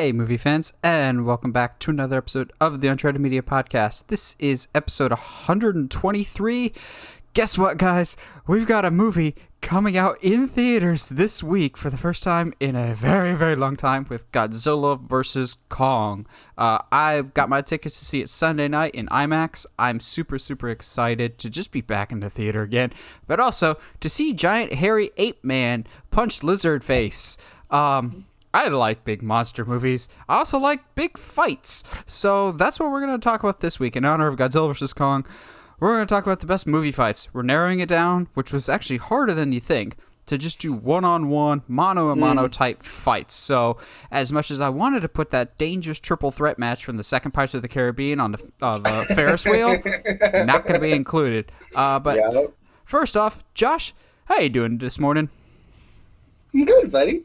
Hey, movie fans, and welcome back to another episode of the Uncharted Media Podcast. This is episode 123. Guess what, guys? We've got a movie coming out in theaters this week for the first time in a very, very long time with Godzilla vs. Kong. I've got my tickets to see it Sunday night in IMAX. I'm super, super excited to just be back in the theater again, but also to see giant hairy ape man punch lizard face. I like big monster movies. I also like big fights. So that's what we're going to talk about this week. In honor of Godzilla vs. Kong, we're going to talk about the best movie fights. We're narrowing it down, which was actually harder than you think, to just do one-on-one, mano-a-mano type fights. So as much as I wanted to put that dangerous triple threat match from the second Pirates of the Caribbean on the Ferris wheel, not going to be included. But First off, Josh, how you doing this morning? I'm good, buddy.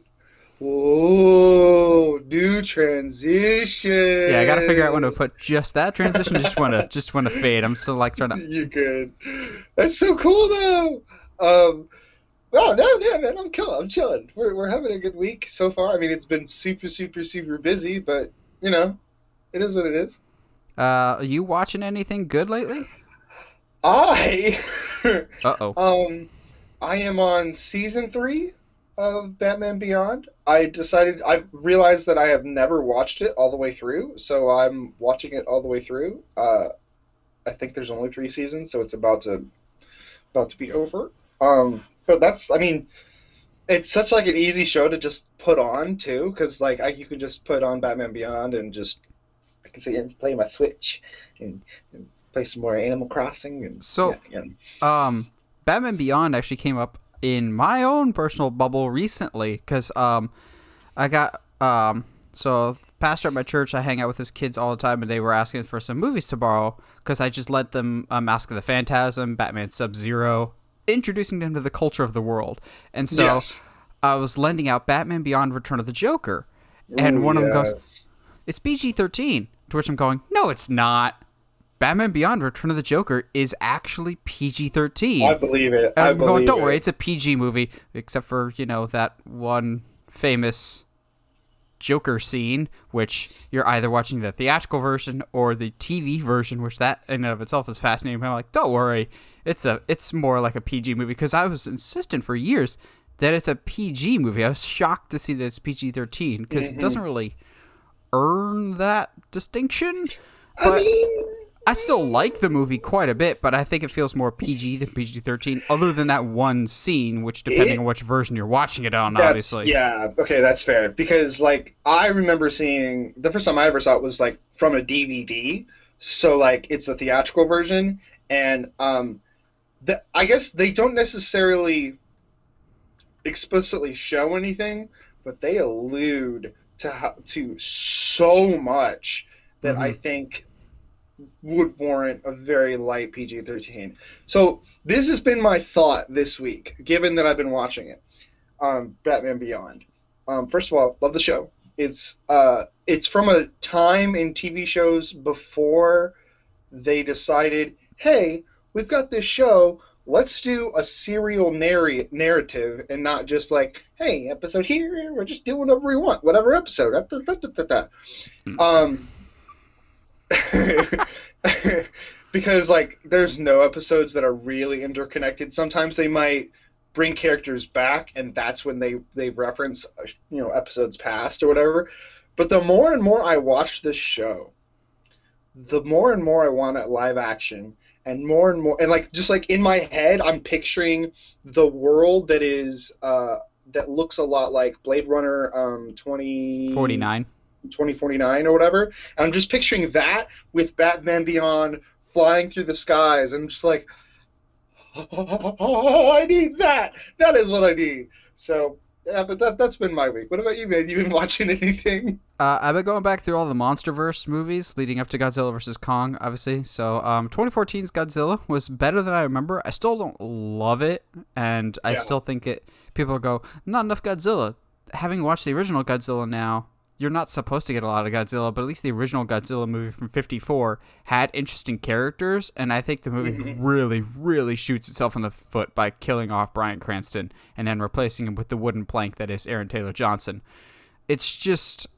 Whoa, new transition. Yeah, I gotta figure out when to put just that transition. Just wanna fade. I'm still like trying to. You're good. That's so cool though. Oh no, man, I'm chilling. We're having a good week so far. I mean, it's been super, super, super busy, but you know, it is what it is. Are you watching anything good lately? I I am on season 3 of Batman Beyond. I realized that I have never watched it all the way through, so I'm watching it all the way through. I think there's only 3 seasons, so it's about to be over. But it's such like an easy show to just put on too, because you can just put on Batman Beyond and I can sit here and play my Switch and play some more Animal Crossing Batman Beyond actually came up in my own personal bubble recently, because I got so pastor at my church, I hang out with his kids all the time, and they were asking for some movies to borrow because I just lent them Mask of the Phantasm, Batman Sub-Zero, introducing them to the culture of the world. And so yes. I was lending out Batman Beyond Return of the Joker, and one of them goes, "It's PG-13," to which I'm going, "No, it's not. Batman Beyond Return of the Joker is actually PG-13. I believe it. And I'm going, don't worry, it's a PG movie, except for, that one famous Joker scene, which you're either watching the theatrical version or the TV version, which that in and of itself is fascinating. But I'm like, don't worry, it's more like a PG movie, because I was insistent for years that it's a PG movie. I was shocked to see that it's PG-13, because it doesn't really earn that distinction. But I still like the movie quite a bit, but I think it feels more PG than PG-13, other than that one scene, which, depending on which version you're watching it on, obviously. Yeah, okay, that's fair. Because, I remember seeing... The first time I ever saw it was, from a DVD. So, it's a theatrical version. And I guess they don't necessarily explicitly show anything, but they allude to so much that I think would warrant a very light PG-13. So this has been my thought this week, given that I've been watching it, Batman Beyond. First of all, love the show. It's from a time in TV shows before they decided, hey, we've got this show, let's do a serial narrative and not just hey, episode here, we're just doing whatever we want, whatever episode. Because there's no episodes that are really interconnected. Sometimes they might bring characters back, and that's when they reference episodes past or whatever. But the more and more I watch this show, the more and more I want it live action, and more, and just in my head, I'm picturing the world that is that looks a lot like Blade Runner 2049 or whatever. And I'm just picturing that with Batman Beyond flying through the skies, and I'm just I need that. That is what I need. So yeah, but that's been my week. What about you, man? You been watching anything? I've been going back through all the MonsterVerse movies leading up to Godzilla vs. Kong, obviously. So 2014's Godzilla was better than I remember. I still don't love it, and I still think people go, not enough Godzilla. Having watched the original Godzilla now, you're not supposed to get a lot of Godzilla, but at least the original Godzilla movie from 1954 had interesting characters, and I think the movie really, really shoots itself in the foot by killing off Bryan Cranston and then replacing him with the wooden plank that is Aaron Taylor Johnson. It's just...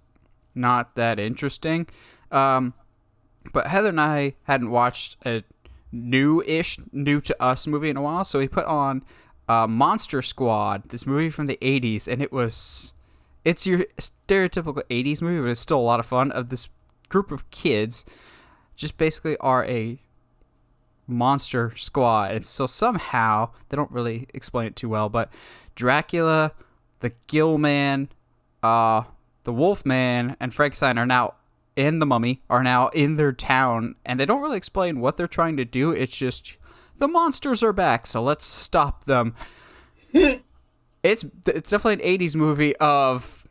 not that interesting. But Heather and I hadn't watched a new to us movie in a while, so we put on Monster Squad, this movie from the 80s, and it's your stereotypical 80s movie, but it's still a lot of fun, of this group of kids just basically are a monster squad. And so somehow, they don't really explain it too well, but Dracula, the Gill Man, the Wolf Man, and Frankenstein are now, and the Mummy are now in their town, and they don't really explain what they're trying to do. It's just, the monsters are back, so let's stop them. It's definitely an 80s movie of,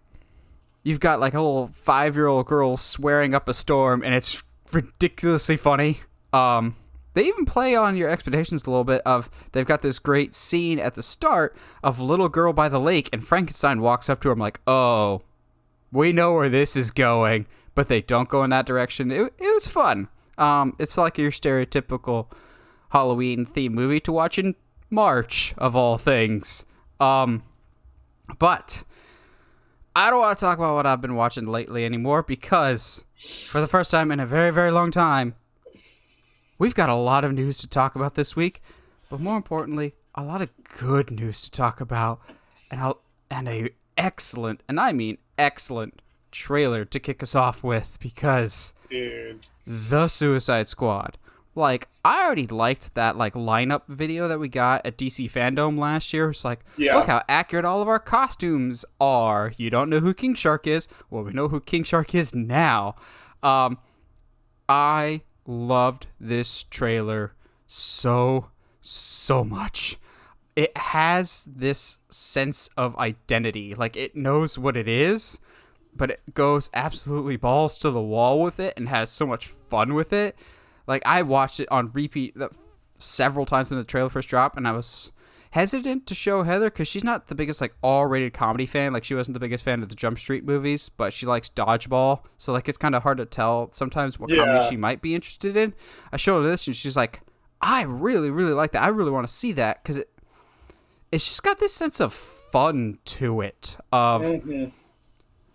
you've got like a little 5-year-old girl swearing up a storm, and it's ridiculously funny. They even play on your expectations a little bit of, they've got this great scene at the start of little girl by the lake, and Frankenstein walks up to her. I'm like, oh, we know where this is going, but they don't go in that direction. It was fun. It's like your stereotypical Halloween themed movie to watch in March, of all things. But I don't want to talk about what I've been watching lately anymore, because for the first time in a very, very long time, we've got a lot of news to talk about this week, but more importantly, a lot of good news to talk about, and a excellent, and I mean excellent, trailer to kick us off with, because The Suicide Squad. Like, I already liked that like lineup video that we got at DC Fandom last year. It's like, look how accurate all of our costumes are. You don't know who King Shark is? Well, we know who King Shark is now. I loved this trailer so much. It has this sense of identity. Like, it knows what it is, but it goes absolutely balls to the wall with it and has so much fun with it. Like, I watched it on repeat several times when the trailer first dropped, and I was hesitant to show Heather because she's not the biggest, like, R-rated comedy fan. Like, she wasn't the biggest fan of the Jump Street movies, but she likes Dodgeball. So, like, it's kind of hard to tell sometimes what comedy she might be interested in. I showed her this, and she's like, I really, really like that. I really want to see that, because it's just got this sense of fun to it.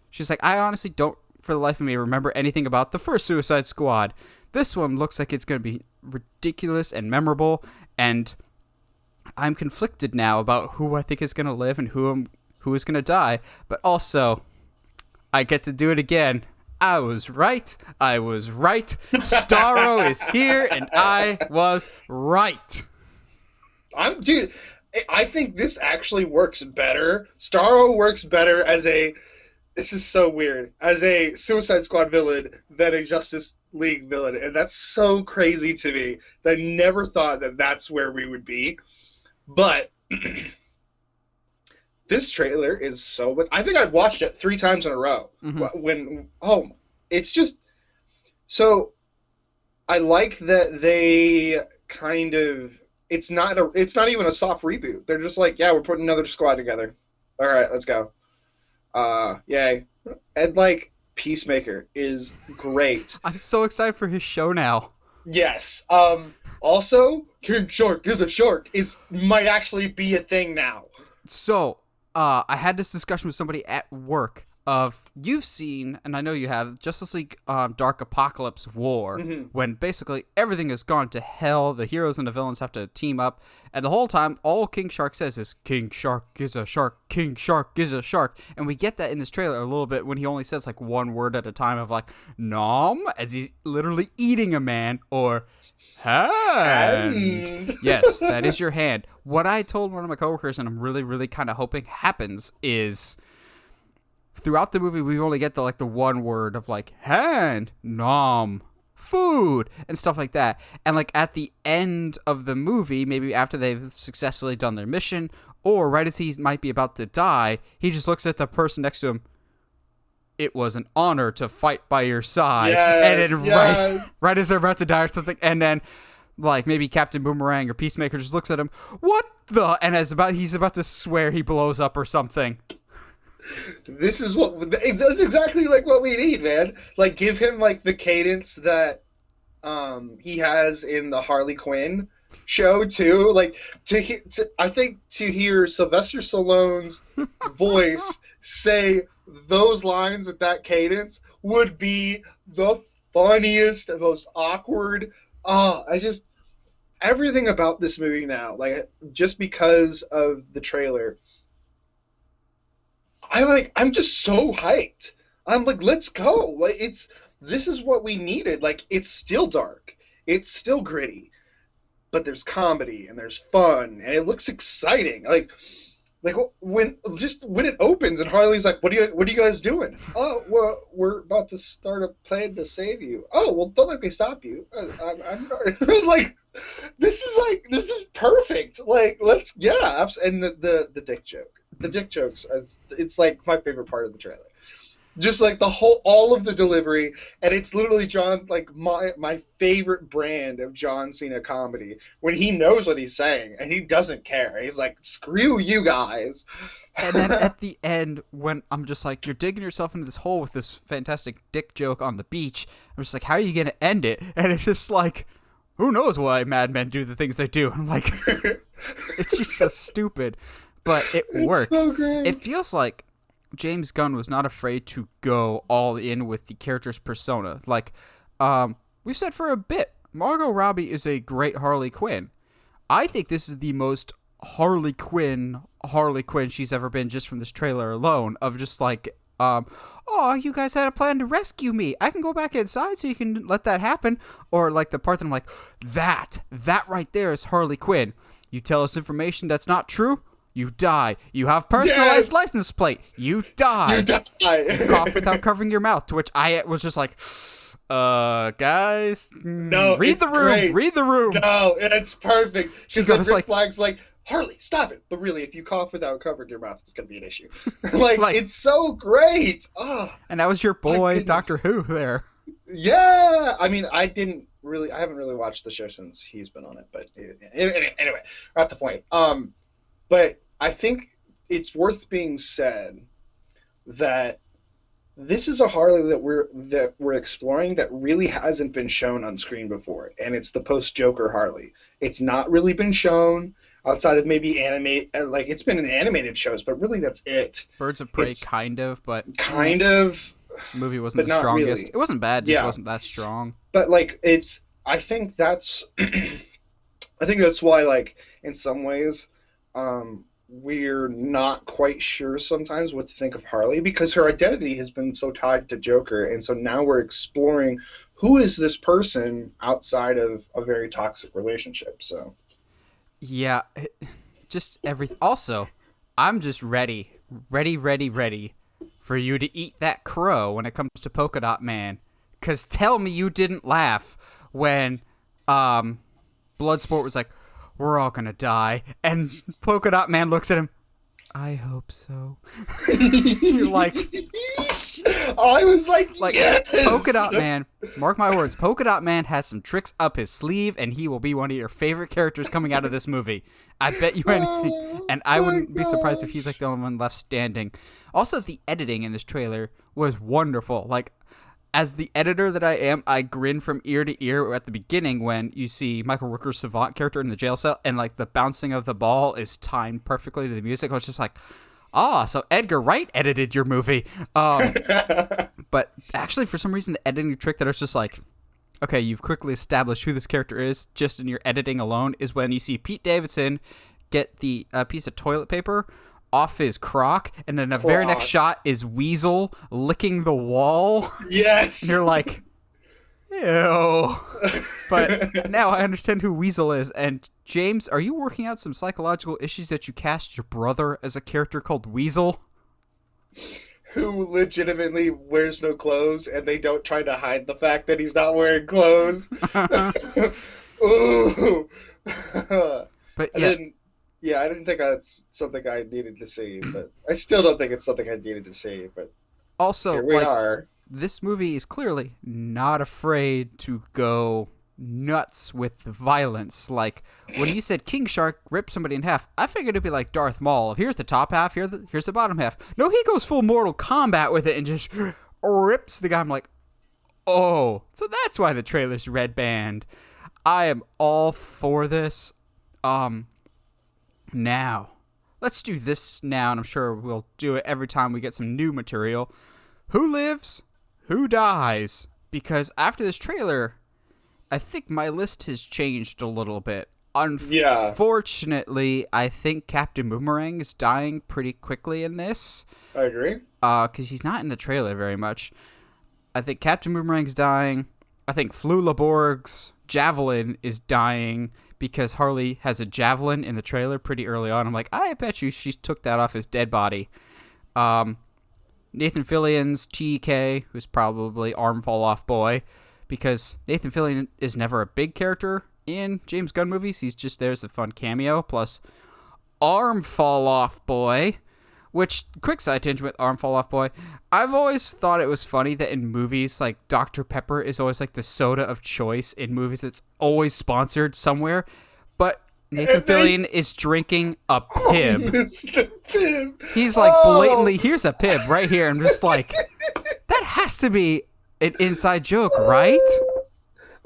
She's like, I honestly don't, for the life of me, remember anything about the first Suicide Squad. This one looks like it's going to be ridiculous and memorable, and I'm conflicted now about who I think is going to live and who is going to die, but also, I get to do it again. I was right. Starro is here, and I was right. Dude, I think this actually works better. Starro works better this is so weird, as a Suicide Squad villain than a Justice League villain. And that's so crazy to me. I never thought that that's where we would be. But this trailer is so good. I think I've watched it 3 times in a row. It's just, so I like that they kind of, it's not even a soft reboot. They're just like, yeah, we're putting another squad together. All right, let's go. Yay. And like, Peacemaker is great. I'm so excited for his show now. Yes. Also, King Shark is a shark might actually be a thing now. So, I had this discussion with somebody at work of, you've seen, and I know you have, Justice League Dark Apocalypse War, when basically everything has gone to hell, the heroes and the villains have to team up, and the whole time, all King Shark says is, King Shark is a shark, King Shark is a shark, and we get that in this trailer a little bit when he only says like one word at a time of like, nom, as he's literally eating a man, or hand. Yes, that is your hand. What I told one of my coworkers, and I'm really, really kind of hoping happens, is throughout the movie, we only get the one word of like hand, nom, food, and stuff like that. And like at the end of the movie, maybe after they've successfully done their mission, or right as he might be about to die, he just looks at the person next to him. It was an honor to fight by your side. Yes, and then right as they're about to die or something, and then like maybe Captain Boomerang or Peacemaker just looks at him, what the? And he's about to swear he blows up or something. This is that's exactly like what we need, man. Like, give him like the cadence that he has in the Harley Quinn show too. Like I think to hear Sylvester Stallone's voice say those lines with that cadence would be the funniest, most awkward. I just everything about this movie now, like just because of the trailer, I'm just so hyped. I'm like, let's go. Like this is what we needed. Like it's still dark. It's still gritty. But there's comedy and there's fun and it looks exciting. Like when it opens and Harley's like, what are you guys doing? Oh, well, we're about to start a plan to save you. Oh, well, don't let me stop you. I was like, this is perfect. Like, and the dick joke. The dick jokes, it's like my favorite part of the trailer. Just like all of the delivery, and it's literally John, like my favorite brand of John Cena comedy, when he knows what he's saying and he doesn't care. He's like, screw you guys. And then at the end, when I'm just like, you're digging yourself into this hole with this fantastic dick joke on the beach, I'm just like, how are you going to end it? And it's just like, who knows why madmen do the things they do? I'm like, it's just so stupid, but it works. So great. It feels like James Gunn was not afraid to go all in with the character's persona. Like, we've said for a bit, Margot Robbie is a great Harley Quinn. I think this is the most Harley Quinn she's ever been, just from this trailer alone, of just like, oh, you guys had a plan to rescue me. I can go back inside so you can let that happen. Or like the part that I'm like, that right there is Harley Quinn. You tell us information that's not true, you die. You have personalized license plate. You die. You die. You cough without covering your mouth. To which I was just like, guys, no, read the room. Great. Read the room. No, it's perfect. She Because goes Rick Flag's like, Harley, stop it. But really, if you cough without covering your mouth, it's going to be an issue. like, it's so great. Oh, and that was your boy, Doctor Who, there. Yeah. I mean, I haven't really watched the show since he's been on it. But anyway, we're at the point. But I think it's worth being said that this is a Harley that we're exploring that really hasn't been shown on screen before, and it's the post-Joker Harley. It's not really been shown outside of maybe like it's been in animated shows, but really that's it. Birds of Prey, kind of. The movie wasn't the strongest. Really. It wasn't bad, just wasn't that strong. But like I think that's why, like, in some ways, we're not quite sure sometimes what to think of Harley, because her identity has been so tied to Joker, and so now we're exploring who is this person outside of a very toxic relationship. So yeah, just everything. Also, I'm just ready for you to eat that crow when it comes to Polka Dot Man, because tell me you didn't laugh when Bloodsport was like, we're all gonna die, and Polka Dot Man looks at him, I hope so. You're like, I was like yes! Polka Dot Man, mark my words, Polka Dot Man has some tricks up his sleeve, and he will be one of your favorite characters coming out of this movie. I bet you anything. And I wouldn't be surprised if he's like the only one left standing. Also, the editing in this trailer was wonderful. Like, as the editor that I am, I grin from ear to ear at the beginning when you see Michael Rooker's Savant character in the jail cell, and like the bouncing of the ball is timed perfectly to the music. I was just like, so Edgar Wright edited your movie. But actually, for some reason, the editing trick that I was just like, okay, you've quickly established who this character is just in your editing alone, is when you see Pete Davidson get the piece of toilet paper off his crock, and then the very next shot is Weasel licking the wall. Yes. And you're like, ew. But now I understand who Weasel is. And James, are you working out some psychological issues that you cast your brother as a character called Weasel? Who legitimately wears no clothes, and they don't try to hide the fact that he's not wearing clothes. Ooh. But yeah. Yeah, I didn't think that's something I needed to see, but I still don't think it's something I needed to see. But also, here we are. This movie is clearly not afraid to go nuts with the violence. Like, when you said King Shark ripped somebody in half, I figured it'd be like Darth Maul. Here's the top half, here's the bottom half. No, he goes full Mortal Kombat with it and just rips the guy. I'm like, oh, so that's why the trailer's red band. I am all for this. Now, let's do this now, and I'm sure we'll do it every time we get some new material. Who lives? Who dies? Because after this trailer, I think my list has changed a little bit. Unfortunately, I think Captain Boomerang is dying pretty quickly in this. I agree. Because he's not in the trailer very much. I think Captain Boomerang's dying. I think Flula Borg's javelin is dying because Harley has a javelin in the trailer pretty early on. I'm like, I bet you she took that off his dead body. Nathan Fillion's TK, who's probably Arm Fall Off Boy, because Nathan Fillion is never a big character in James Gunn movies. He's just there as a fun cameo. Plus, Arm Fall Off Boy, which, quick side tangent with Arm Fall Off Boy, I've always thought it was funny that in movies, like, Dr. Pepper is always, like, the soda of choice in movies that's always sponsored somewhere, but Nathan Fillion is drinking a Pib. It's the Pib. He's, like, blatantly, here's a Pib right here, and just like, that has to be an inside joke, right?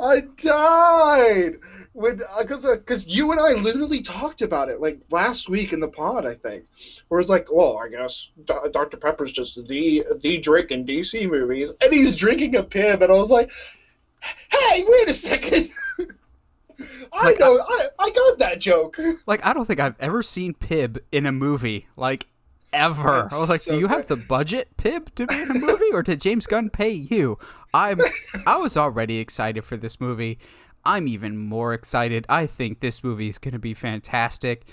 I died because you and I literally talked about it like last week in the pod, I think, where it's like, well, I guess Dr. Pepper's just the drink in DC movies, and he's drinking a Pib, and I was like, hey, wait a second. I got that joke. Like, I don't think I've ever seen Pib in a movie, like, ever. I was like, do you have the budget, Pib, to be in a movie, or did James Gunn pay you? I was already excited for this movie. I'm even more excited. I think this movie is going to be fantastic.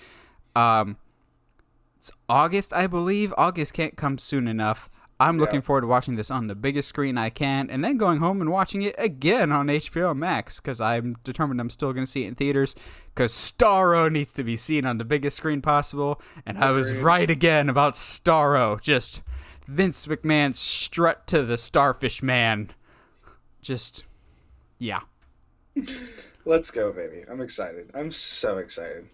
It's August, I believe. August can't come soon enough. I'm looking forward to watching this on the biggest screen I can, and then going home and watching it again on HBO Max, because I'm determined I'm still going to see it in theaters, because Starro needs to be seen on the biggest screen possible, and I was right again about Starro. Just Vince McMahon's strut to the Starfish Man. Just, yeah. Let's go, baby. I'm excited. I'm so excited.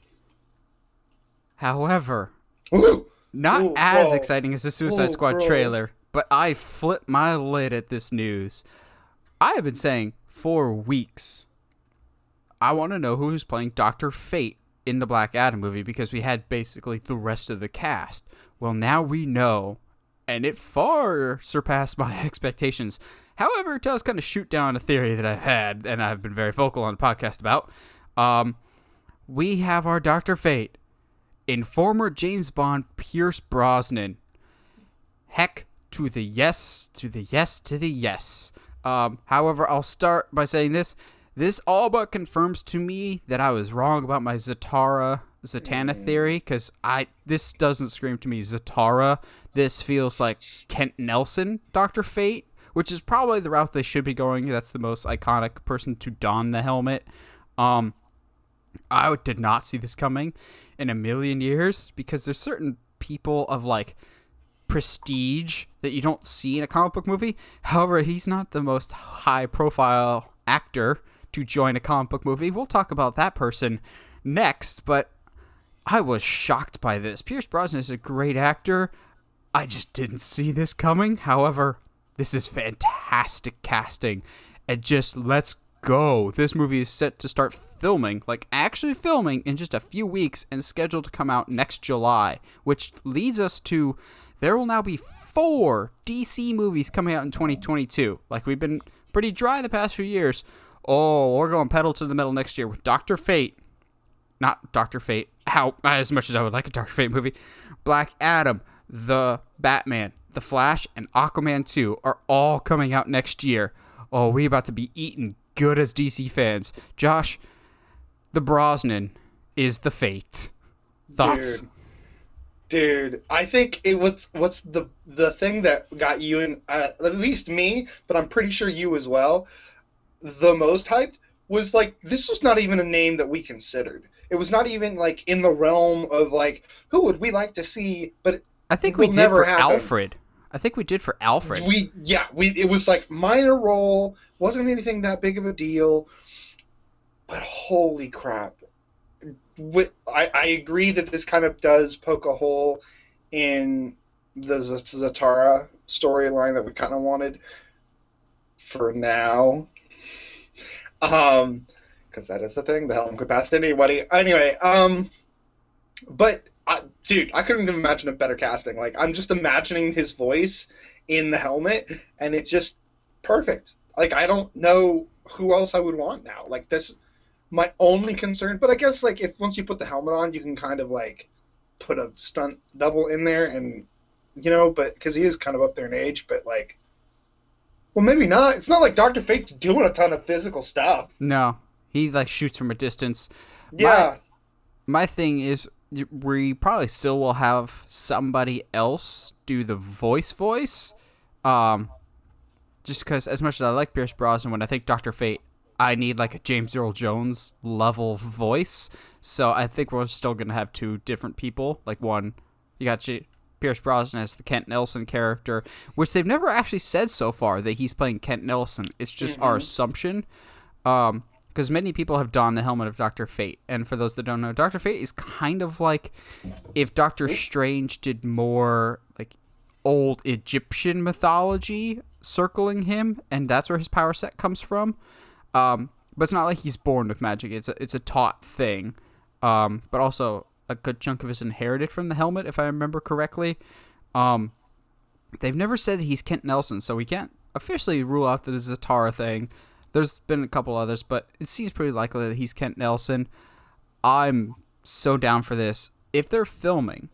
However, Woo! not as exciting as the Suicide Squad trailer, but I flipped my lid at this news. I have been saying for weeks, I want to know who's playing Dr. Fate in the Black Adam movie, because we had basically the rest of the cast. Well, now we know, and it far surpassed my expectations. However, it does kind of shoot down a theory that I've had, and I've been very vocal on the podcast about. We have our Dr. Fate in former James Bond Pierce Brosnan. Heck to the yes, to the yes, to the yes. However, I'll start by saying this. This all but confirms to me that I was wrong about my Zatanna theory, because this doesn't scream to me Zatara. This feels like Kent Nelson, Dr. Fate, which is probably the route they should be going. That's the most iconic person to don the helmet. I did not see this coming in a million years, because there's certain people of, like, prestige that you don't see in a comic book movie. However, he's not the most high-profile actor to join a comic book movie. We'll talk about that person next, but I was shocked by this. Pierce Brosnan is a great actor. I just didn't see this coming. However, this is fantastic casting, and just let's go. This movie is set to start filming, like actually filming, in just a few weeks, and scheduled to come out next July, which leads us to, there will now be 4 DC movies coming out in 2022. Like, we've been pretty dry the past few years. Oh, we're going pedal to the metal next year with Dr. Fate. Not Dr. Fate. As much as I would like a Dr. Fate movie. Black Adam, The Batman, The Flash, and Aquaman 2 are all coming out next year. Oh, we about to be eating good as DC fans. Josh, the Brosnan is the Fate. Thoughts? Dude, I think what's the thing that got you in, at least me, but I'm pretty sure you as well, the most hyped was, like, this was not even a name that we considered. It was not even, like, in the realm of, like, who would we like to see, but I think we did for Alfred. It was, like, minor role, wasn't anything that big of a deal, but holy crap. I agree that this kind of does poke a hole in the Zatara storyline that we kind of wanted for now. Because because that is the thing, the helmet could pass to anybody. Anyway, but dude, I couldn't even imagine a better casting. Like, I'm just imagining his voice in the helmet, and it's just perfect. Like, I don't know who else I would want now. Like, this, my only concern, but I guess, like, if once you put the helmet on, you can kind of, like, put a stunt double in there, and, you know, but, because he is kind of up there in age, but, like, well, maybe not. It's not like Dr. Fate's doing a ton of physical stuff. No, he, like, shoots from a distance. Yeah. My thing is, we probably still will have somebody else do the voice. Just because, as much as I like Pierce Brosnan, when I think Dr. Fate, I need like a James Earl Jones level voice. So I think we're still going to have two different people. Like one, you got Pierce Brosnan as the Kent Nelson character, which they've never actually said so far that he's playing Kent Nelson. It's just our assumption. Because many people have donned the helmet of Dr. Fate. And for those that don't know, Dr. Fate is kind of like if Doctor Strange did more like old Egyptian mythology circling him, and that's where his power set comes from. But it's not like he's born with magic. It's a taught thing. But also a good chunk of it is inherited from the helmet, if I remember correctly. They've never said that he's Kent Nelson, so we can't officially rule out that it's a Tara thing. There's been a couple others, but it seems pretty likely that he's Kent Nelson. I'm so down for this. If they're filming,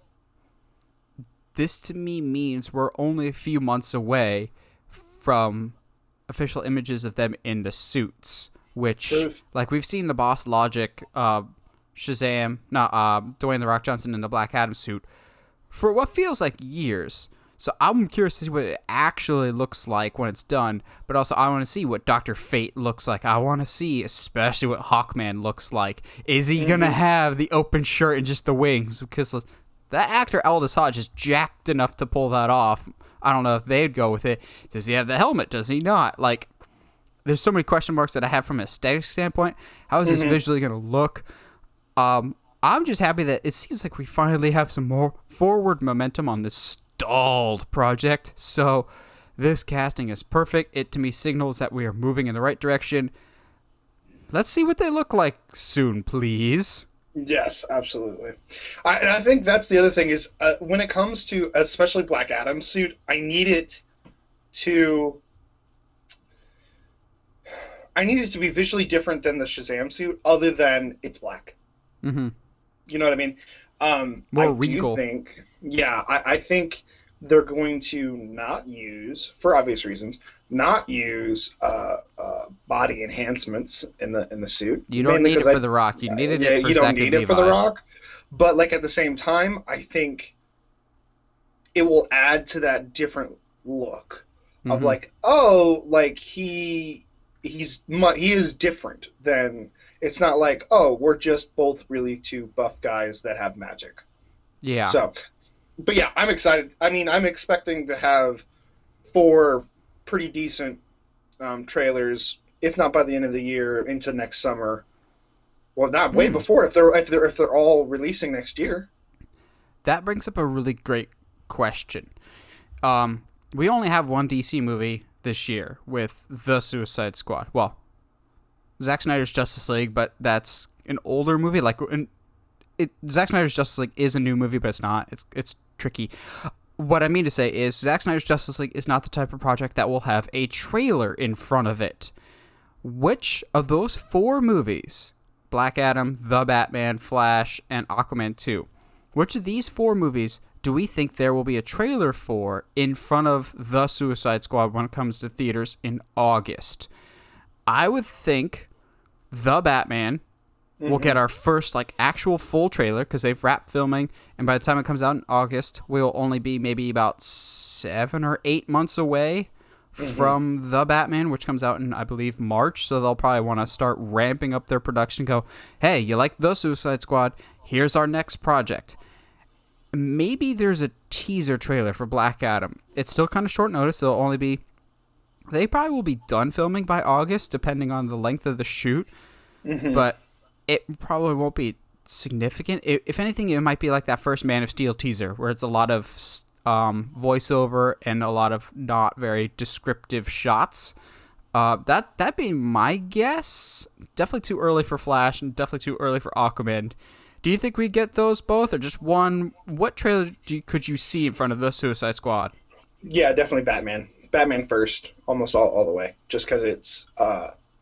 this to me means we're only a few months away from official images of them in the suits, which, like, we've seen the Boss Logic, Shazam, Dwayne The Rock Johnson in the Black Adam suit for what feels like years. So I'm curious to see what it actually looks like when it's done, but also I want to see what Dr. Fate looks like. I want to see especially what Hawkman looks like. Is he going to have the open shirt and just the wings? Because that actor Aldous Hodge is jacked enough to pull that off. I don't know if they'd go with it. Does he have the helmet? Does he not? Like, there's so many question marks that I have from an aesthetic standpoint. How is this visually going to look? I'm just happy that it seems like we finally have some more forward momentum on this stalled project. So this casting is perfect. It to me signals that we are moving in the right direction. Let's see what they look like soon, please. Yes, absolutely. And I think that's the other thing is when it comes to especially Black Adam's suit, I need it to be visually different than the Shazam suit, other than it's black. Mm-hmm. You know what I mean? More regal. I think they're going to not use, for obvious reasons, body enhancements in the suit. You don't need it for The Rock. You needed it for you Zach don't need it for The Rock. But like at the same time, I think it will add to that different look of like, oh, like he is different than. It's not like, oh, we're just both really two buff guys that have magic. Yeah. So, but yeah, I'm excited. I mean, I'm expecting to have 4 pretty decent trailers, if not by the end of the year, into next summer. Well, not way before if they're all releasing next year. That brings up a really great question. We only have one DC movie this year with The Suicide Squad. Well, Zack Snyder's Justice League, but that's an older movie. Like, Zack Snyder's Justice League is a new movie, but it's not. It's tricky. What I mean to say is Zack Snyder's Justice League is not the type of project that will have a trailer in front of it. Which of those 4 movies, Black Adam, The Batman, Flash, and Aquaman 2, which of these 4 movies do we think there will be a trailer for in front of The Suicide Squad when it comes to theaters in August? I would think The Batman will get our first like actual full trailer because they've wrapped filming, and by the time it comes out in August, we'll only be maybe about 7 or 8 months away from The Batman, which comes out in, I believe, March. So they'll probably want to start ramping up their production. Go, hey, you like The Suicide Squad? Here's our next project. Maybe there's a teaser trailer for Black Adam. It's still kind of short notice. They probably will be done filming by August, depending on the length of the shoot. But it probably won't be significant. If anything, it might be like that first Man of Steel teaser, where it's a lot of voiceover and a lot of not very descriptive shots. That being my guess. Definitely too early for Flash and definitely too early for Aquaman. Do you think we get those both or just one? What trailer could you see in front of the Suicide Squad? Yeah, definitely Batman. Batman first, almost all the way. Just because it's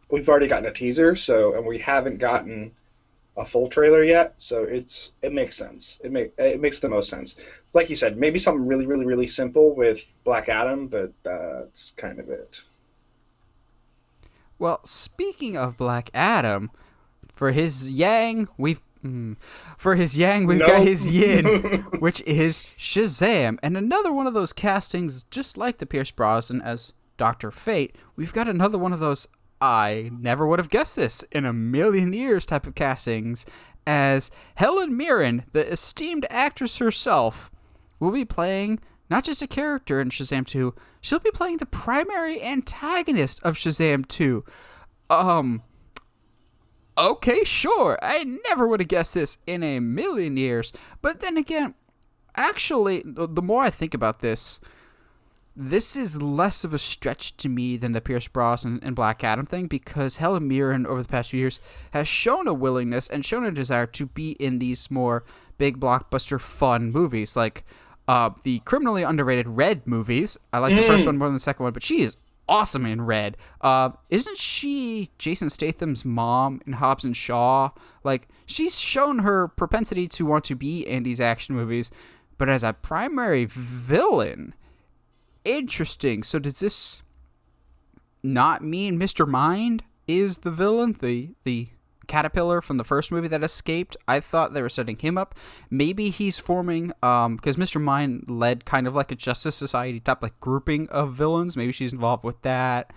we've already gotten a teaser, and we haven't gotten a full trailer yet, so it makes sense. It makes the most sense. Like you said, maybe something really, really, really simple with Black Adam, but that's kind of it. Well, speaking of Black Adam, for his yang, we've got his yin, which is Shazam. And another one of those castings, just like the Pierce Brosnan as Dr. Fate, we've got another one of those I never would have guessed this in a million years type of castings, as Helen Mirran, the esteemed actress herself, will be playing not just a character in Shazam 2, she'll be playing the primary antagonist of Shazam 2. Okay, sure. I never would have guessed this in a million years. But then again, actually, the more I think about this is less of a stretch to me than the Pierce Brosnan and Black Adam thing, because Helen Mirren over the past few years has shown a willingness and shown a desire to be in these more big blockbuster fun movies, like the criminally underrated Red movies. I like the first one more than the second one, but she is awesome in Red. Isn't she Jason Statham's mom in Hobbs and Shaw? Like, she's shown her propensity to want to be in these action movies, but as a primary villain, interesting. So does this not mean Mr. Mind is the villain, the caterpillar from the first movie that escaped? I thought they were setting him up. Maybe he's forming, because Mr. Mind led kind of like a Justice Society type like grouping of villains. Maybe she's involved with that.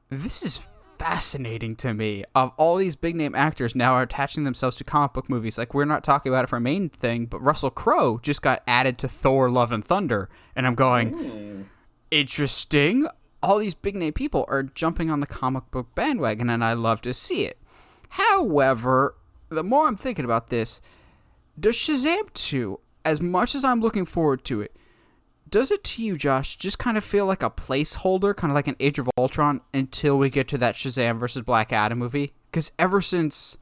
This is fascinating to me. Of all these big name actors now are attaching themselves to comic book movies. Like, we're not talking about it for a main thing, but Russell Crowe just got added to Thor: Love and Thunder, and I'm going, interesting. All these big name people are jumping on the comic book bandwagon, and I love to see it. However, the more I'm thinking about this, does Shazam 2, as much as I'm looking forward to it, does it to you, Josh, just kind of feel like a placeholder, kind of like an Age of Ultron, until we get to that Shazam versus Black Adam movie? Because ever since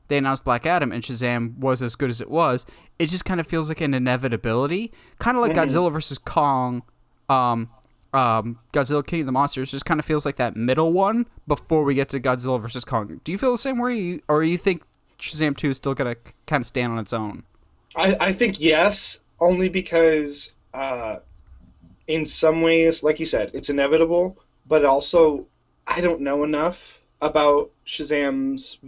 they announced Black Adam and Shazam was as good as it was, it just kind of feels like an inevitability. Kind of like Godzilla versus Kong, Godzilla King of the Monsters just kind of feels like that middle one before we get to Godzilla versus Kong. Do you feel the same way, or you think Shazam 2 is still going to kind of stand on its own? I think yes, only because in some ways, like you said, it's inevitable, but also I don't know enough about Shazam's,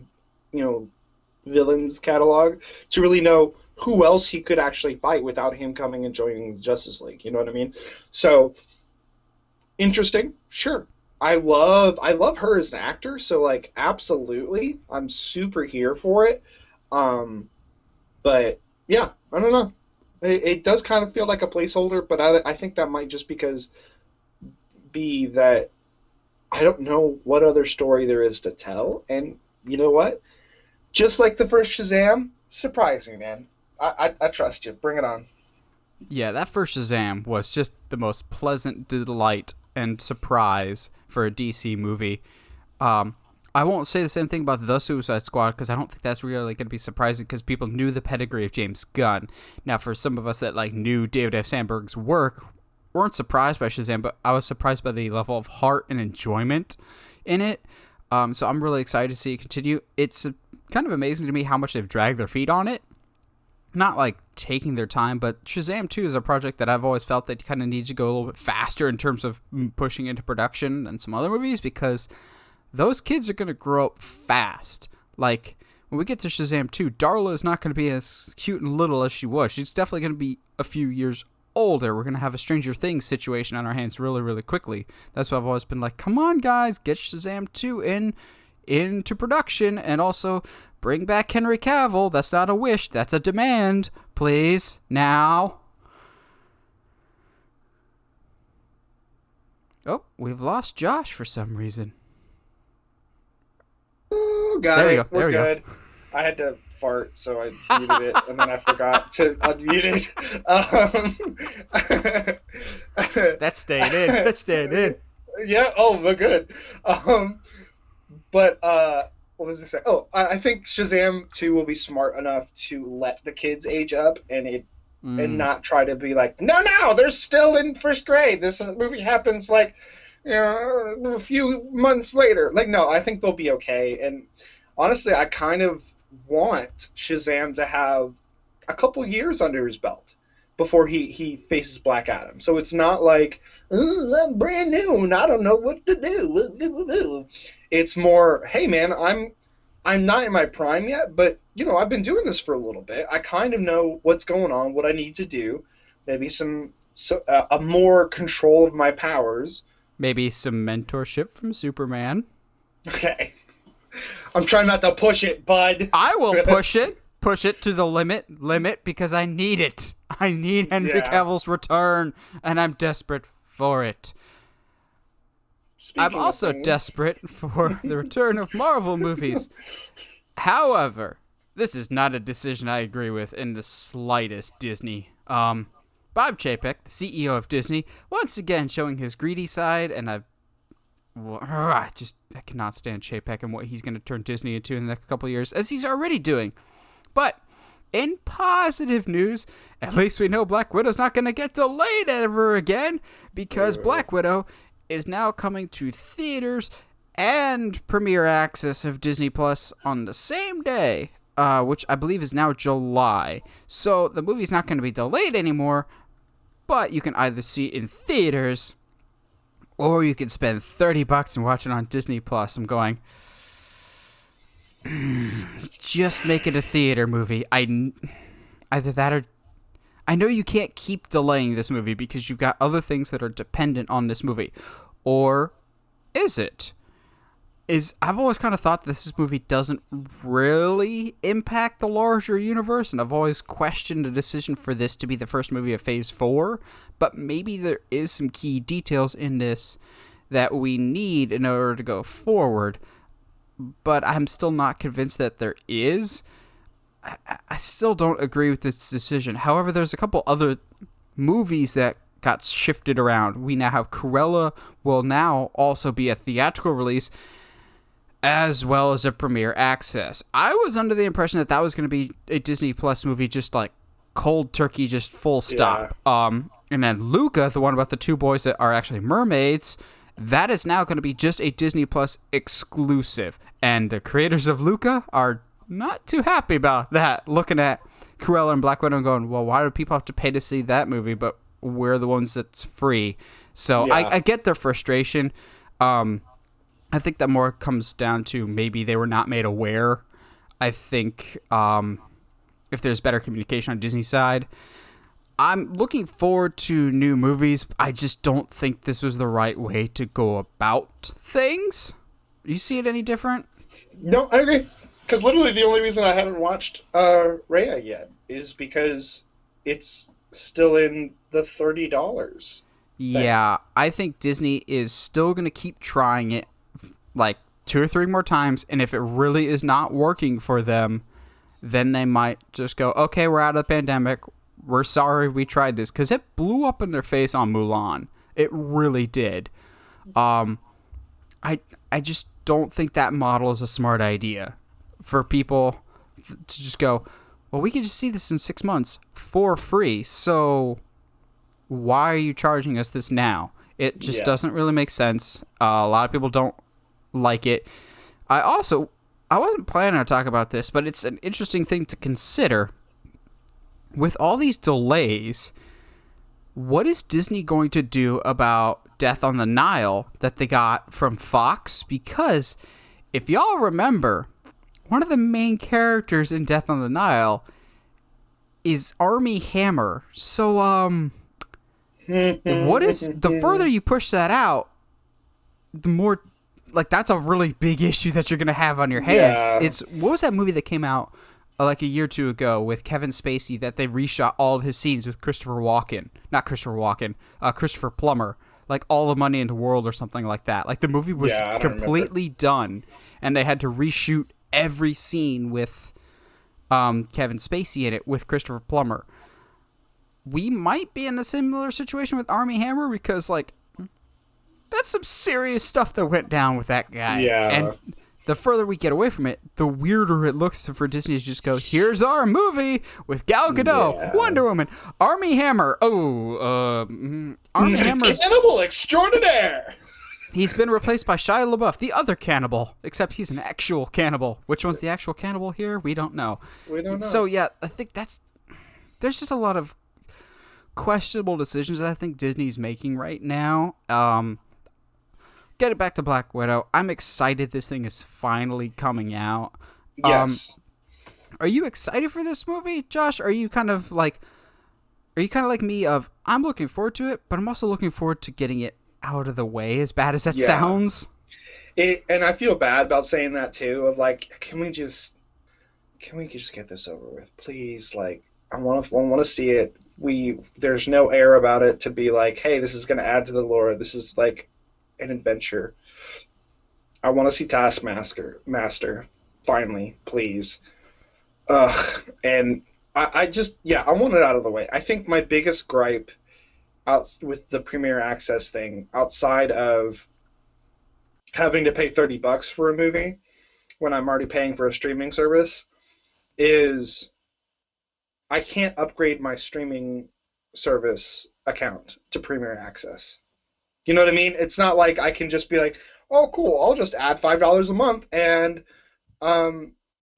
villains catalog to really know who else he could actually fight without him coming and joining the Justice League. You know what I mean? So, interesting, sure. I love her as an actor, so like absolutely, I'm super here for it. But yeah, I don't know. It does kind of feel like a placeholder, but I think that might just be that I don't know what other story there is to tell. And you know what? Just like the first Shazam, surprise me, man. I trust you. Bring it on. Yeah, that first Shazam was just the most pleasant delight and surprise for a DC movie. I won't say the same thing about The Suicide Squad, because I don't think that's really going to be surprising, because people knew the pedigree of James Gunn. Now, for some of us that knew David F. Sandberg's work, weren't surprised by Shazam, but I was surprised by the level of heart and enjoyment in it. So I'm really excited to see it continue. It's kind of amazing to me how much they've dragged their feet on it. Not taking their time, but Shazam 2 is a project that I've always felt that kind of needs to go a little bit faster in terms of pushing into production than some other movies, because those kids are going to grow up fast. Like, when we get to Shazam 2, Darla is not going to be as cute and little as she was. She's definitely going to be a few years older. We're going to have a Stranger Things situation on our hands really, really quickly. That's why I've always been like, come on, guys, get Shazam 2 into production, and also bring back Henry Cavill. That's not a wish, that's a demand. Please, now. Oh, we've lost Josh for some reason. Oh, got there it. You go. We're there good. I had to fart, so I muted it, and then I forgot to unmute it. That's staying in. That's staying in. Yeah. Oh, but good. But what was I saying? Oh, I think Shazam 2 will be smart enough to let the kids age up and not try to be like, no, they're still in first grade. This movie happens like, a few months later. Like, no, I think they'll be okay. And honestly, I kind of want Shazam to have a couple years under his belt before he faces Black Adam. So it's not like, I'm brand new and I don't know what to do. It's more, hey man, I'm not in my prime yet, but I've been doing this for a little bit. I kind of know what's going on, what I need to do, maybe a more control of my powers. Maybe some mentorship from Superman. Okay. I'm trying not to push it, bud. I will push it. Push it to the limit, because I need it. I need Henry Cavill's return, and I'm desperate for it. I'm also desperate for the return of Marvel movies. However, this is not a decision I agree with in the slightest, Disney. Bob Chapek, the CEO of Disney, once again showing his greedy side, and I cannot stand Chapek and what he's going to turn Disney into in the next couple of years, as he's already doing. But in positive news, at least we know Black Widow's not going to get delayed ever again, because Black Widow is now coming to theaters and premiere access of Disney Plus on the same day, which I believe is now July. So the movie's not going to be delayed anymore, but you can either see it in theaters or you can spend $30 and watch it on Disney Plus. I'm going, just make it a theater movie. Either that or I know you can't keep delaying this movie because you've got other things that are dependent on this movie. Or is it? I've always kind of thought this movie doesn't really impact the larger universe, and I've always questioned the decision for this to be the first movie of Phase 4, but maybe there is some key details in this that we need in order to go forward, but I'm still not convinced that there is. I still don't agree with this decision. However, there's a couple other movies that got shifted around. We now have Corella will now also be a theatrical release, as well as a premiere access. I was under the impression that was going to be a Disney Plus movie, just like cold turkey, just full stop. Yeah. And then Luca, the one about the two boys that are actually mermaids, that is now going to be just a Disney Plus exclusive. And the creators of Luca are not too happy about that, looking at Corella and Black Widow and going, well, why do people have to pay to see that movie, but we're the ones that's free? So yeah. I get their frustration. I think that more comes down to maybe they were not made aware. I think if there's better communication on Disney's side, I'm looking forward to new movies. I just don't think this was the right way to go about things. You see it any different? No, I agree. Because literally the only reason I haven't watched Raya yet is because it's still in the $30. Yeah, I think Disney is still going to keep trying it like 2 or 3 more times, and if it really is not working for them, then they might just go, okay, we're out of the pandemic, we're sorry we tried this, because it blew up in their face on Mulan. It really did. I just don't think that model is a smart idea for people to just go, well, we can just see this in 6 months for free, so why are you charging us this now? It just doesn't really make sense. A lot of people don't like it. I wasn't planning to talk about this, but it's an interesting thing to consider. With all these delays, what is Disney going to do about Death on the Nile that they got from Fox? Because if y'all remember, one of the main characters in Death on the Nile is Armie Hammer. So, what is the further you push that out, the more, like, that's a really big issue that you're gonna have on your hands. Yeah. What was that movie that came out like a year or two ago with Kevin Spacey that they reshot all of his scenes with Christopher Plummer, like All the Money in the World or something like that. Like the movie was completely done, and they had to reshoot every scene with Kevin Spacey in it with Christopher Plummer. We might be in a similar situation with Armie Hammer because, like, that's some serious stuff that went down with that guy. Yeah. And the further we get away from it, the weirder it looks for Disney to just go, here's our movie with Gal Gadot, Wonder Woman, Armie Hammer. Armie Hammer's cannibal extraordinaire. He's been replaced by Shia LaBeouf, the other cannibal, except he's an actual cannibal. Which one's the actual cannibal here? We don't know. So, yeah, I think there's just a lot of questionable decisions that I think Disney's making right now. Get it back to Black Widow. I'm excited this thing is finally coming out. Yes. Are you excited for this movie, Josh? Are you kind of like me of, I'm looking forward to it, but I'm also looking forward to getting it out of the way, as bad as that sounds? And I feel bad about saying that too, of like, can we just get this over with, please? Like, I want to see it. There's no air about it to be like, hey, this is going to add to the lore. This is like an adventure. I want to see Taskmaster finally, please. And I want it out of the way. I think my biggest gripe with the Premier Access thing, outside of having to pay $30 for a movie when I'm already paying for a streaming service, is I can't upgrade my streaming service account to Premier Access. You know what I mean? It's not like I can just be like, oh, cool, I'll just add $5 a month and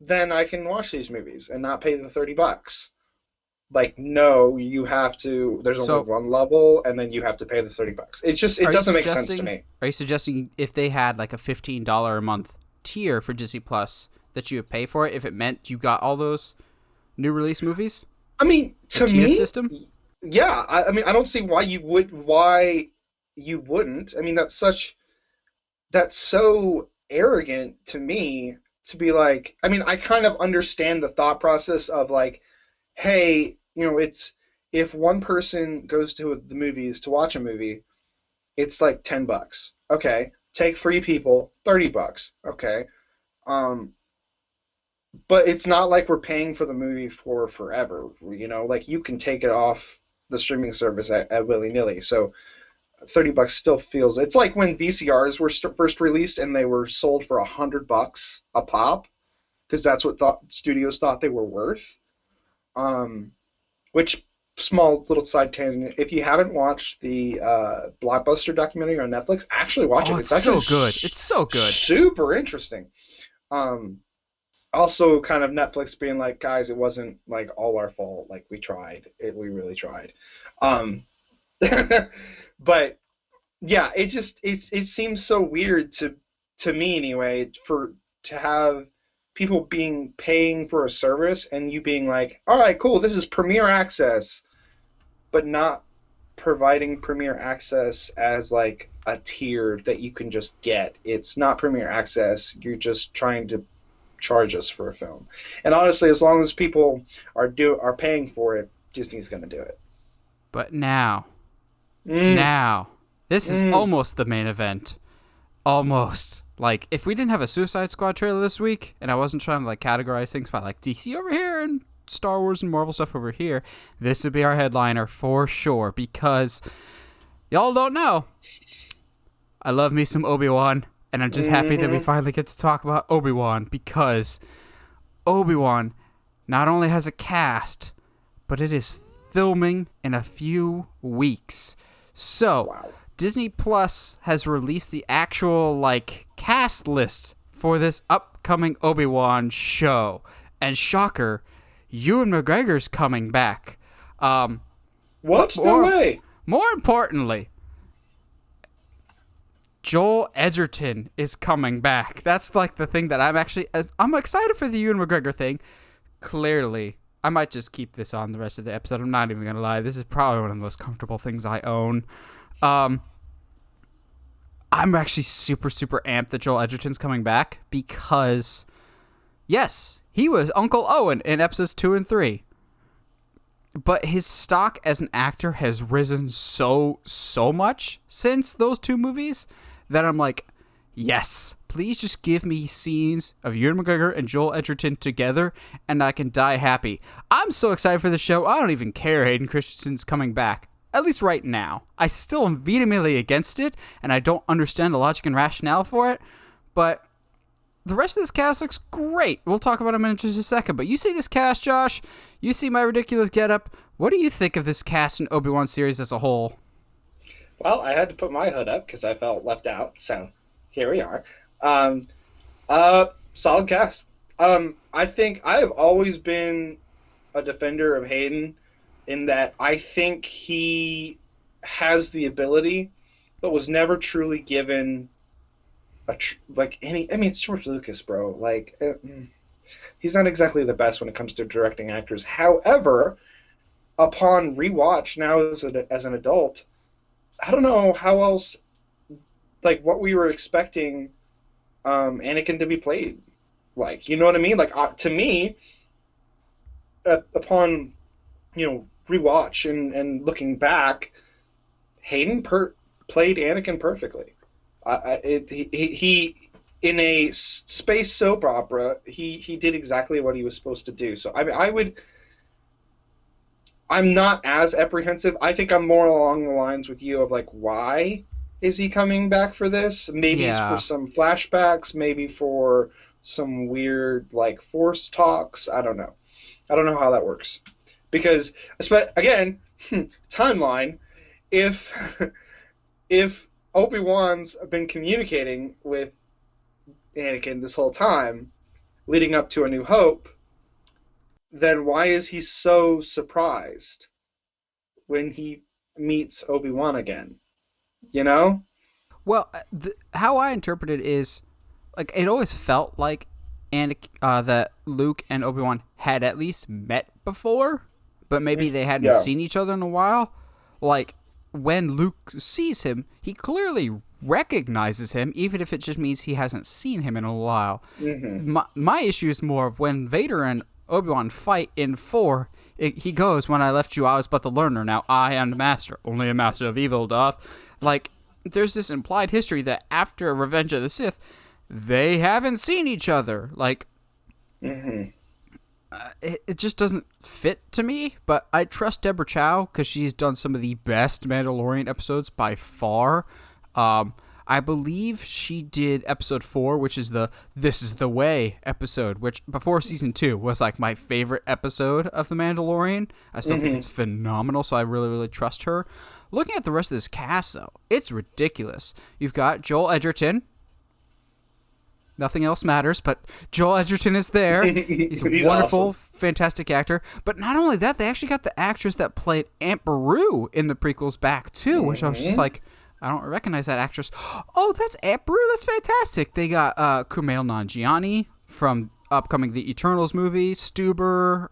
then I can watch these movies and not pay the $30. Like, no, you have to. There's only one level, and then you have to pay the $30. It's just, it doesn't make sense to me. Are you suggesting if they had like a $15 a month tier for Disney Plus that you would pay for it if it meant you got all those new release movies? I mean, to me, system? Yeah. I mean, I don't see why you wouldn't. I mean, that's so arrogant to me to be like. I mean, I kind of understand the thought process of like, hey, it's if one person goes to the movies to watch a movie, it's like $10. Okay, take 3 people, $30. Okay, but it's not like we're paying for the movie for forever. Like you can take it off the streaming service at willy-nilly. So $30 still feels. It's like when VCRs were first released and they were sold for $100 a pop, because that's what studios thought they were worth. Which, small little side tangent, if you haven't watched the Blockbuster documentary on Netflix, actually watch it. It's so good. It's so good. Super interesting. Also, kind of Netflix being like, guys, it wasn't like all our fault. Like, we tried. We really tried. But yeah, it seems so weird to me anyway to have people paying for a service and you being like, all right, cool, this is Premier Access, but not providing Premier Access as like a tier that you can just get. It's not Premier Access. You're just trying to charge us for a film. And honestly, as long as people are paying for it, Disney's going to do it. But now, this is almost the main event. Almost. Like, if we didn't have a Suicide Squad trailer this week, and I wasn't trying to, like, categorize things by, like, DC over here and Star Wars and Marvel stuff over here, this would be our headliner for sure, because y'all don't know, I love me some Obi-Wan, and I'm just happy that we finally get to talk about Obi-Wan, because Obi-Wan not only has a cast, but it is filming in a few weeks. So, wow. Disney Plus has released the actual, like, cast list for this upcoming Obi-Wan show. And shocker, Ewan McGregor's coming back. What? No way! More importantly, Joel Edgerton is coming back. That's, like, the thing that I'm excited for the Ewan McGregor thing. Clearly, I might just keep this on the rest of the episode. I'm not even going to lie. This is probably one of the most comfortable things I own. I'm actually super, super amped that Joel Edgerton's coming back because, yes, he was Uncle Owen in episodes 2 and 3. But his stock as an actor has risen so much since those 2 movies that I'm like, yes, please just give me scenes of Ewan McGregor and Joel Edgerton together, and I can die happy. I'm so excited for the show, I don't even care Hayden Christensen's coming back. At least right now. I still am vehemently against it, and I don't understand the logic and rationale for it, but the rest of this cast looks great. We'll talk about them in just a second, but you see this cast, Josh. You see my ridiculous getup. What do you think of this cast and Obi-Wan series as a whole? Well, I had to put my hood up because I felt left out, so here we are. Solid cast. I think I have always been a defender of Hayden in that I think he has the ability, but was never truly given it's George Lucas, bro. Like, he's not exactly the best when it comes to directing actors. However, upon rewatch now as an adult, I don't know how else, like, what we were expecting Anakin to be played. Like, you know what I mean? Like, to me, upon, rewatch and looking back, Hayden played Anakin perfectly. He in a space soap opera, he did exactly what he was supposed to do. So I'm not as apprehensive. I think I'm more along the lines with you of like, why is he coming back for this? Maybe it's for some flashbacks, maybe for some weird like Force talks. I don't know how that works because again, timeline. If Obi-Wan's been communicating with Anakin this whole time, leading up to A New Hope, then why is he so surprised when he meets Obi-Wan again? You know? Well, how I interpret it is, like, it always felt like that Luke and Obi-Wan had at least met before, but maybe they hadn't seen each other in a while. Like, when Luke sees him, he clearly recognizes him, even if it just means he hasn't seen him in a while. Mm-hmm. My issue is more of when Vader and Obi-Wan fight in 4, he goes, "When I left you, I was but the learner. Now I am the master. Only a master of evil doth." Like, there's this implied history that after Revenge of the Sith, they haven't seen each other. Like, it just doesn't fit to me, but I trust Deborah Chow because she's done some of the best Mandalorian episodes by far. I believe she did episode 4, which is the "This is the Way" episode, which before season 2 was like my favorite episode of The Mandalorian. I still think it's phenomenal, so I really, really trust her. Looking at the rest of this cast, though, it's ridiculous. You've got Joel Edgerton. Nothing else matters, but Joel Edgerton is there. He's a wonderful, awesome, fantastic actor. But not only that, they actually got the actress that played Aunt Beru in the prequels back, too, which I was just like, I don't recognize that actress. Oh, that's Aunt Beru? That's fantastic. They got Kumail Nanjiani from upcoming The Eternals movie, Stuber.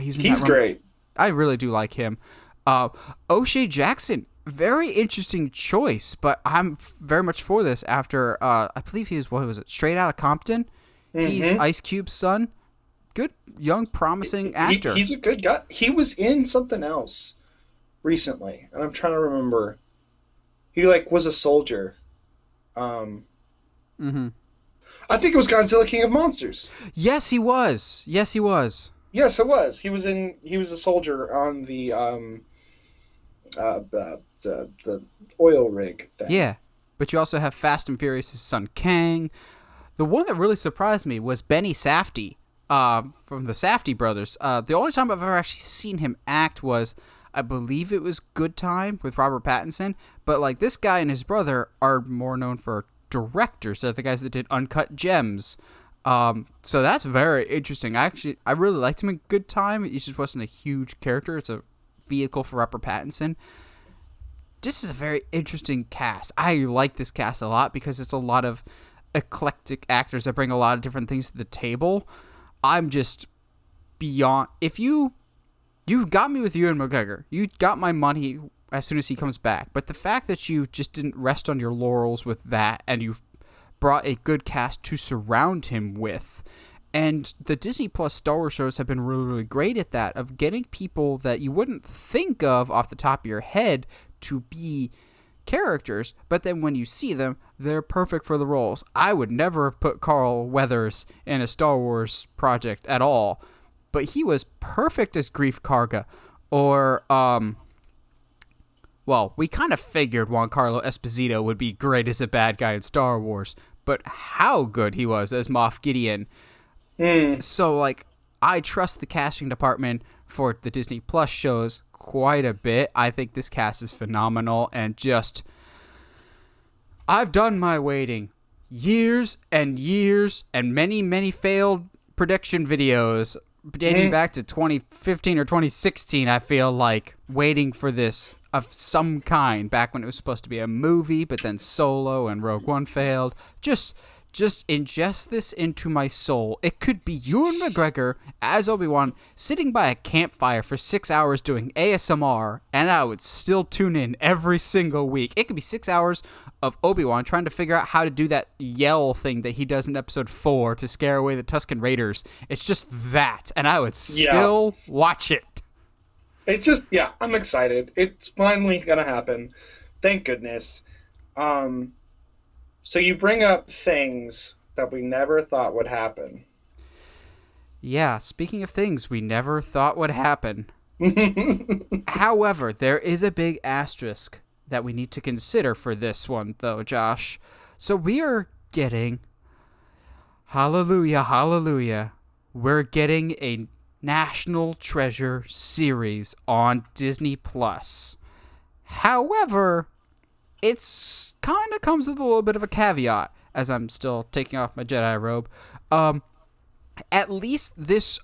He's great. I really do like him. O'Shea Jackson. Very interesting choice, but I'm very much for this after, I believe he was, Straight Outta Compton? He's Ice Cube's son. Good, young, promising actor. He's a good guy. He was in something else recently, and I'm trying to remember. He, was a soldier. I think it was Godzilla King of Monsters. Yes, he was. Yes, it was. He was a soldier on the oil rig thing. Yeah, but you also have Fast and Furious' son Kang. The one that really surprised me was Benny Saftey from the Saftey brothers. The only time I've ever actually seen him act was, I believe it was Good Time with Robert Pattinson. But this guy and his brother are more known for directors. They're the guys that did Uncut Gems. So that's very interesting. I really liked him in Good Time. He just wasn't a huge character. It's a vehicle for Robert Pattinson. This is a very interesting cast. I like this cast a lot because it's a lot of eclectic actors that bring a lot of different things to the table. I'm just beyond. If you got me with Ewan McGregor, you got my money as soon as he comes back. But the fact that you just didn't rest on your laurels with that, and you've brought a good cast to surround him with. And the Disney Plus Star Wars shows have been really, really great at that, of getting people that you wouldn't think of off the top of your head to be characters, but then when you see them, they're perfect for the roles. I would never have put Carl Weathers in a Star Wars project at all, but he was perfect as Grief Karga. Or, well, we kind of figured Giancarlo Esposito would be great as a bad guy in Star Wars, but how good he was as Moff Gideon. So, like, I trust the casting department for the Disney Plus shows quite a bit. I think this cast is phenomenal, and just, I've done my waiting. Years and years and many, many failed prediction videos dating back to 2015 or 2016, I feel like, waiting for this of some kind, back when it was supposed to be a movie, but then Solo and Rogue One failed. Just ingest this into my soul. It could be Ewan McGregor as Obi-Wan sitting by a campfire for 6 hours doing ASMR, and I would still tune in every single week. It could be 6 hours of Obi-Wan trying to figure out how to do that yell thing that he does in episode 4 to scare away the Tusken Raiders. It's just that, and I would still watch it. It's just, I'm excited. It's finally gonna happen. Thank goodness. So you bring up things that we never thought would happen. Yeah, speaking of things we never thought would happen. However, there is a big asterisk that we need to consider for this one, though, Josh. So we are getting, hallelujah, hallelujah, we're getting a National Treasure series on Disney Plus. However, it's kind of comes with a little bit of a caveat, as I'm still taking off my Jedi robe. At least this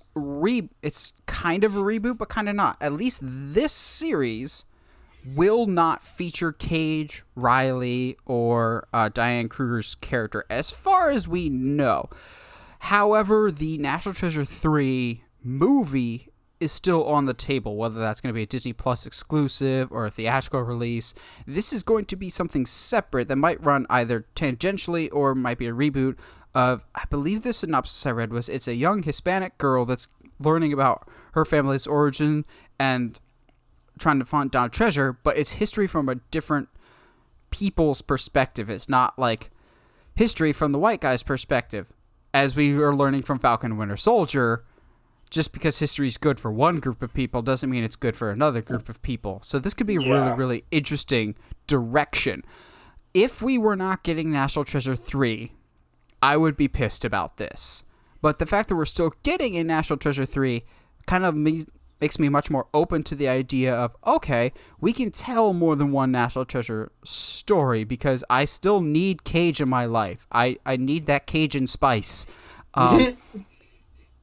it's kind of a reboot, but kind of not. At least this series will not feature Cage, Riley, or Diane Kruger's character, as far as we know. However, the National Treasure 3 movie is still on the table, whether that's going to be a Disney Plus exclusive or a theatrical release. This is going to be something separate that might run either tangentially or might be a reboot of, I believe the synopsis I read was, it's a young Hispanic girl that's learning about her family's origin and trying to find down treasure, but it's history from a different people's perspective. It's not like history from the white guy's perspective, as we are learning from Falcon and Winter Soldier. Just because history is good for one group of people doesn't mean it's good for another group of people. So this could be a really, really interesting direction. If we were not getting National Treasure 3, I would be pissed about this. But the fact that we're still getting a National Treasure 3 kind of makes me much more open to the idea of, okay, we can tell more than one National Treasure story, because I still need Cage in my life. I need that Cajun spice.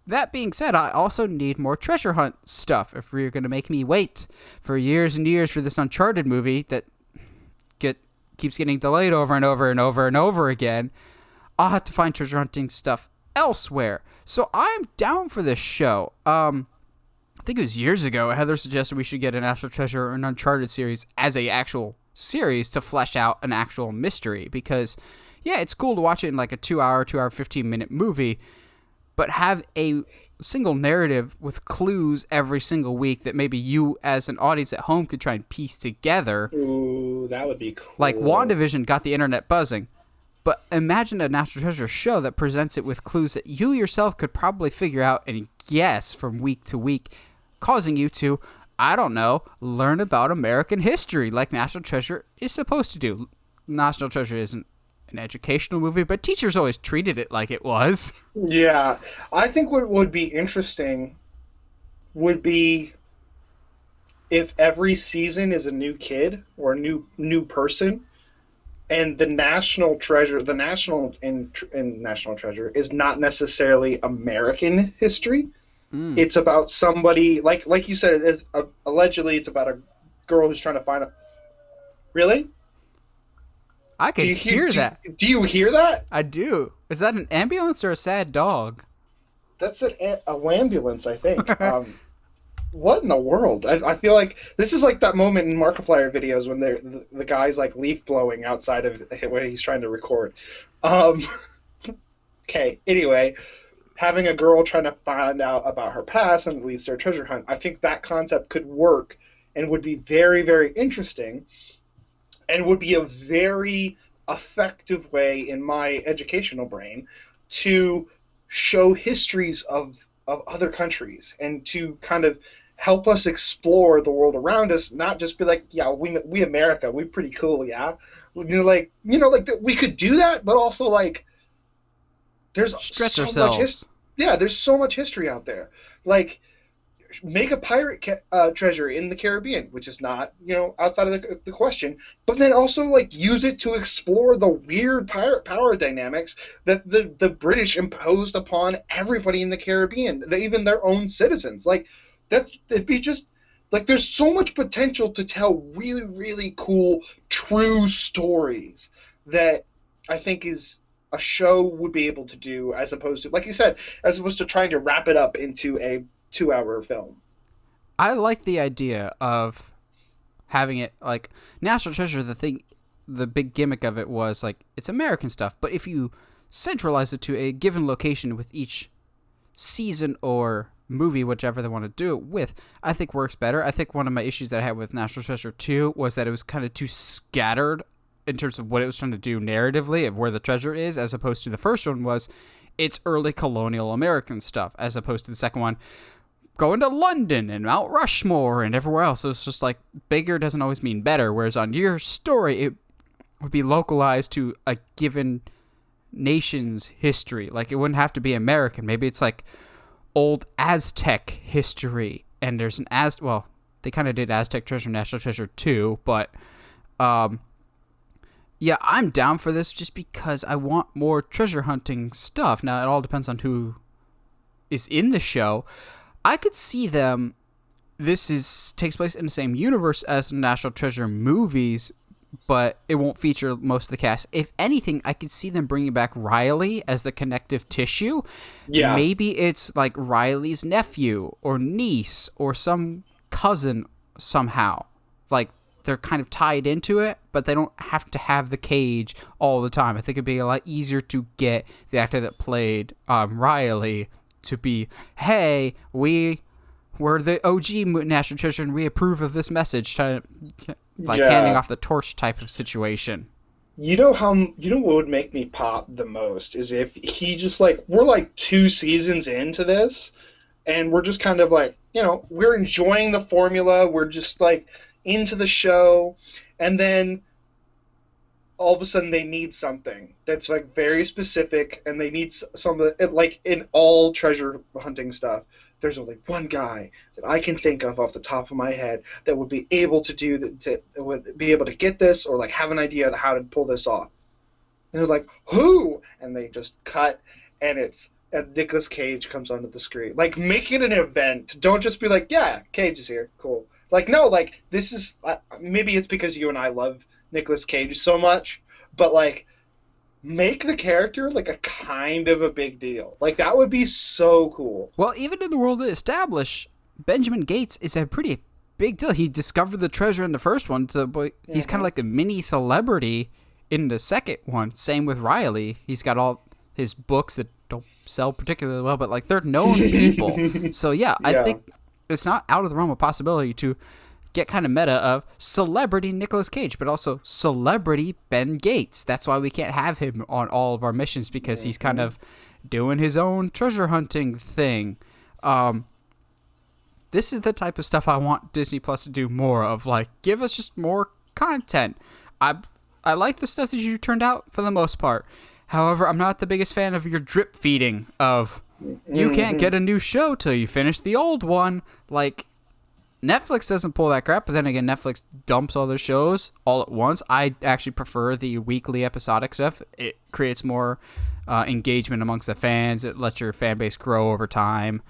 That being said, I also need more treasure hunt stuff. If you're going to make me wait for years and years for this Uncharted movie that keeps getting delayed over and over and over and over again, I'll have to find treasure hunting stuff elsewhere. So I'm down for this show. I think it was years ago, Heather suggested we should get a National Treasure or an Uncharted series as a actual series to flesh out an actual mystery. Because, yeah, it's cool to watch it in like a 2 hour, 15-minute movie, but have a single narrative with clues every single week that maybe you as an audience at home could try and piece together. Ooh, that would be cool. Like WandaVision got the internet buzzing. But imagine a National Treasure show that presents it with clues that you yourself could probably figure out and guess from week to week, causing you to, I don't know, learn about American history like National Treasure is supposed to do. National Treasure isn't an educational movie, but teachers always treated it like it was. Yeah. I think what would be interesting would be if every season is a new kid or a new person, and the National Treasure, in National Treasure is not necessarily American history. It's about somebody, like you said, allegedly it's about a girl who's trying to find a... Really? I can hear that. Do you hear that? I do. Is that an ambulance or a sad dog? That's a ambulance, I think. What in the world? I feel like this is like that moment in Markiplier videos when the guy's like leaf blowing outside of where he's trying to record. Okay, anyway, having a girl trying to find out about her past and leads to a treasure hunt, I think that concept could work and would be very, very interesting. and would be a very effective way in my educational brain to show histories of other countries and to kind of help us explore the world around us, not just be like, yeah, we America, we pretty cool, yeah. We could do that, but also like there's stretch so ourselves. much there's so much history out there. Like make a pirate treasure in the Caribbean, which is not, outside of the question, but then also like use it to explore the weird pirate power dynamics that the British imposed upon everybody in the Caribbean, even their own citizens. Like it'd be just like there's so much potential to tell really, really cool, true stories that I think is a show would be able to do, as opposed to, like you said, as opposed to trying to wrap it up into a 2-hour film. I like the idea of having it like National Treasure. The big gimmick of it was like it's American stuff, but if you centralize it to a given location with each season or movie, whichever they want to do it with, I think works better. I think one of my issues that I had with National Treasure 2 was that it was kind of too scattered in terms of what it was trying to do narratively of where the treasure is, as opposed to the first one was it's early colonial American stuff, as opposed to the second one going to London and Mount Rushmore and everywhere else. So it's just like bigger doesn't always mean better, whereas on your story it would be localized to a given nation's history. Like it wouldn't have to be American. Maybe it's like old Aztec history, and there's an they kind of did Aztec Treasure, National Treasure 2, but yeah, I'm down for this just because I want more treasure hunting stuff. Now, it all depends on who is in the show. I could see them, takes place in the same universe as the National Treasure movies, but it won't feature most of the cast. If anything, I could see them bringing back Riley as the connective tissue. Yeah. Maybe it's like Riley's nephew or niece or some cousin somehow. Like, they're kind of tied into it, but they don't have to have the cage all the time. I think it'd be a lot easier to get the actor that played Riley to be, hey, we're the OG National Treasure and we approve of this message, handing off the torch type of situation. You know what would make me pop the most is if he just like, we're like 2 seasons into this and we're just kind of like, we're enjoying the formula. We're just like into the show, and then all of a sudden they need something that's like very specific, and they need some of it, like in all treasure hunting stuff. There's only one guy that I can think of off the top of my head that would be able to do that, would be able to get this or like have an idea of how to pull this off. And they're like, who? And they just cut, and Nicolas Cage comes onto the screen. Like, make it an event. Don't just be like, yeah, Cage is here, cool. Like, no, like, this is, maybe it's because you and I love Nicolas Cage so much, but, like, make the character, like, a kind of a big deal. Like, that would be so cool. Well, even in the world they establish, Benjamin Gates is a pretty big deal. He discovered the treasure in the first one, but he's kind of like the mini celebrity in the second one. Same with Riley. He's got all his books that don't sell particularly well, but, like, they're known people. So, yeah, I think it's not out of the realm of possibility to get kind of meta of celebrity Nicolas Cage, but also celebrity Ben Gates. That's why we can't have him on all of our missions, because he's kind of doing his own treasure hunting thing. This is the type of stuff I want Disney Plus to do more of. Like, give us just more content. I like the stuff that you turned out for the most part. However, I'm not the biggest fan of your drip feeding of you can't get a new show till you finish the old one. Like, Netflix doesn't pull that crap, but then again, Netflix dumps all their shows all at once. I actually prefer the weekly episodic stuff. It creates more engagement amongst the fans. It lets your fan base grow over time.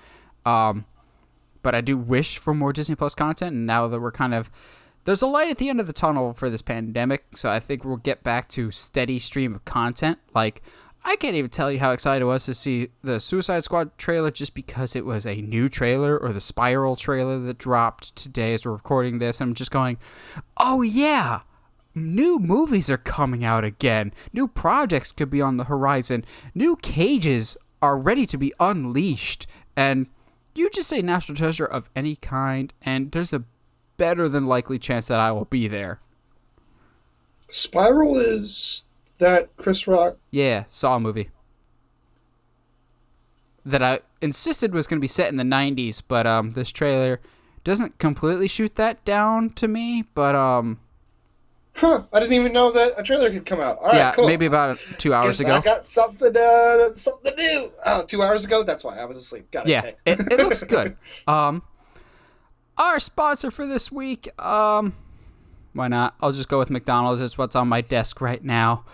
But I do wish for more Disney Plus content, and now that we're kind of... There's a light at the end of the tunnel for this pandemic, so I think we'll get back to steady stream of content. Like, I can't even tell you how excited I was to see the Suicide Squad trailer just because it was a new trailer, or the Spiral trailer that dropped today as we're recording this. I'm just going, oh yeah, new movies are coming out again. New projects could be on the horizon. New cages are ready to be unleashed. And you just say National Treasure of any kind, and there's a better than likely chance that I will be there. Spiral is that Chris Rock. Yeah, Saw movie. That I insisted was going to be set in the 90s, but this trailer doesn't completely shoot that down to me, but Huh, I didn't even know that a trailer could come out. All right, yeah, cool. maybe about 2 hours ago. I got something to do. Oh, 2 hours ago? That's why I was asleep. Got it. Yeah, Okay. it looks good. Our sponsor for this week, why not? I'll just go with McDonald's. It's what's on my desk right now.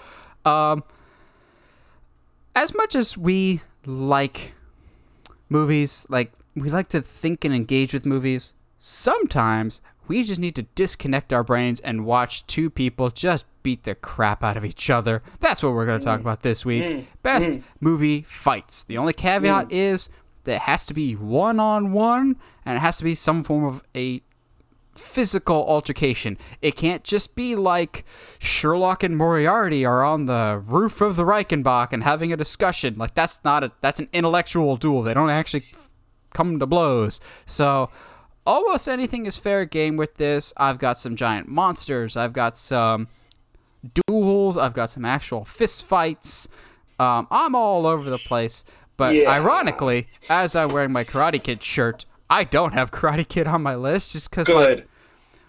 As much as we like movies, like we like to think and engage with movies, sometimes we just need to disconnect our brains and watch two people just beat the crap out of each other. That's what we're going to talk about this week. Best movie fights. The only caveat is that it has to be one-on-one, and it has to be some form of a physical altercation. It can't just be like Sherlock and Moriarty are on the roof of the Reichenbach and having a discussion. Like, that's an intellectual duel. They don't actually come to blows. So almost anything is fair game with this. I've got some giant monsters. I've got some duels. I've got some actual fist fights. I'm all over the place. But ironically, as I'm wearing my Karate Kid shirt, I don't have Karate Kid on my list just because, like,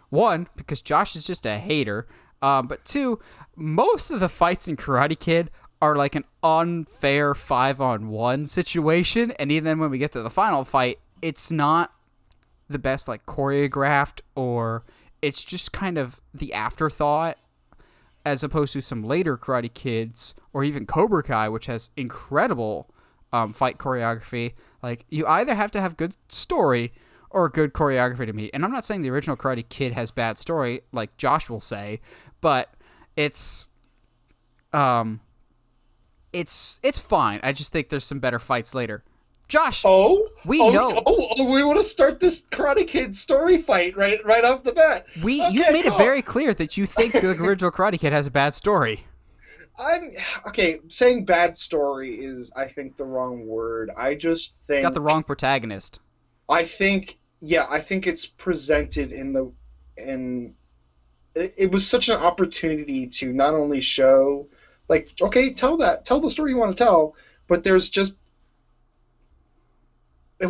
one, because Josh is just a hater. But two, most of the fights in Karate Kid are like an unfair 5-on-1 situation. And even when we get to the final fight, it's not the best, like, choreographed, or it's just kind of the afterthought, as opposed to some later Karate Kids or even Cobra Kai, which has incredible fight choreography. Like, you either have to have good story or good choreography to me. And I'm not saying the original Karate Kid has bad story, like Josh will say, but it's fine. I just think there's some better fights later. Josh, we know. We want to start this Karate Kid story fight right off the bat. You've made it very clear that you think the original Karate Kid has a bad story. Saying bad story is, I think, the wrong word. I just think it's got the wrong protagonist. I think it's presented it was such an opportunity to not only show, like, okay, tell the story you want to tell, but there's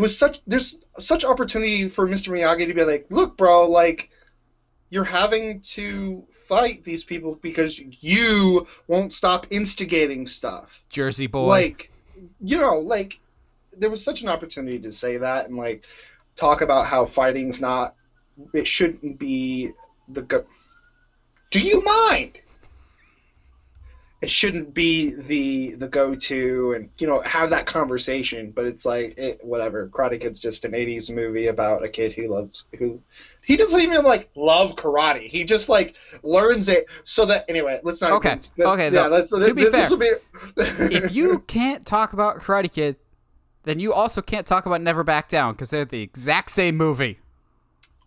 such opportunity for Mr. Miyagi to be like, look, bro, like, you're having to fight these people because you won't stop instigating stuff. Jersey boy. Like, like, there was such an opportunity to say that and, like, talk about how fighting's it shouldn't be do you mind? It shouldn't be the go-to, and, have that conversation, but it's like, whatever. Karate Kid's just an 80s movie about a kid who he doesn't even, like, love karate. He just, like, learns it so that, anyway, let's not... Okay, to be fair, if you can't talk about Karate Kid, then you also can't talk about Never Back Down, because they're the exact same movie.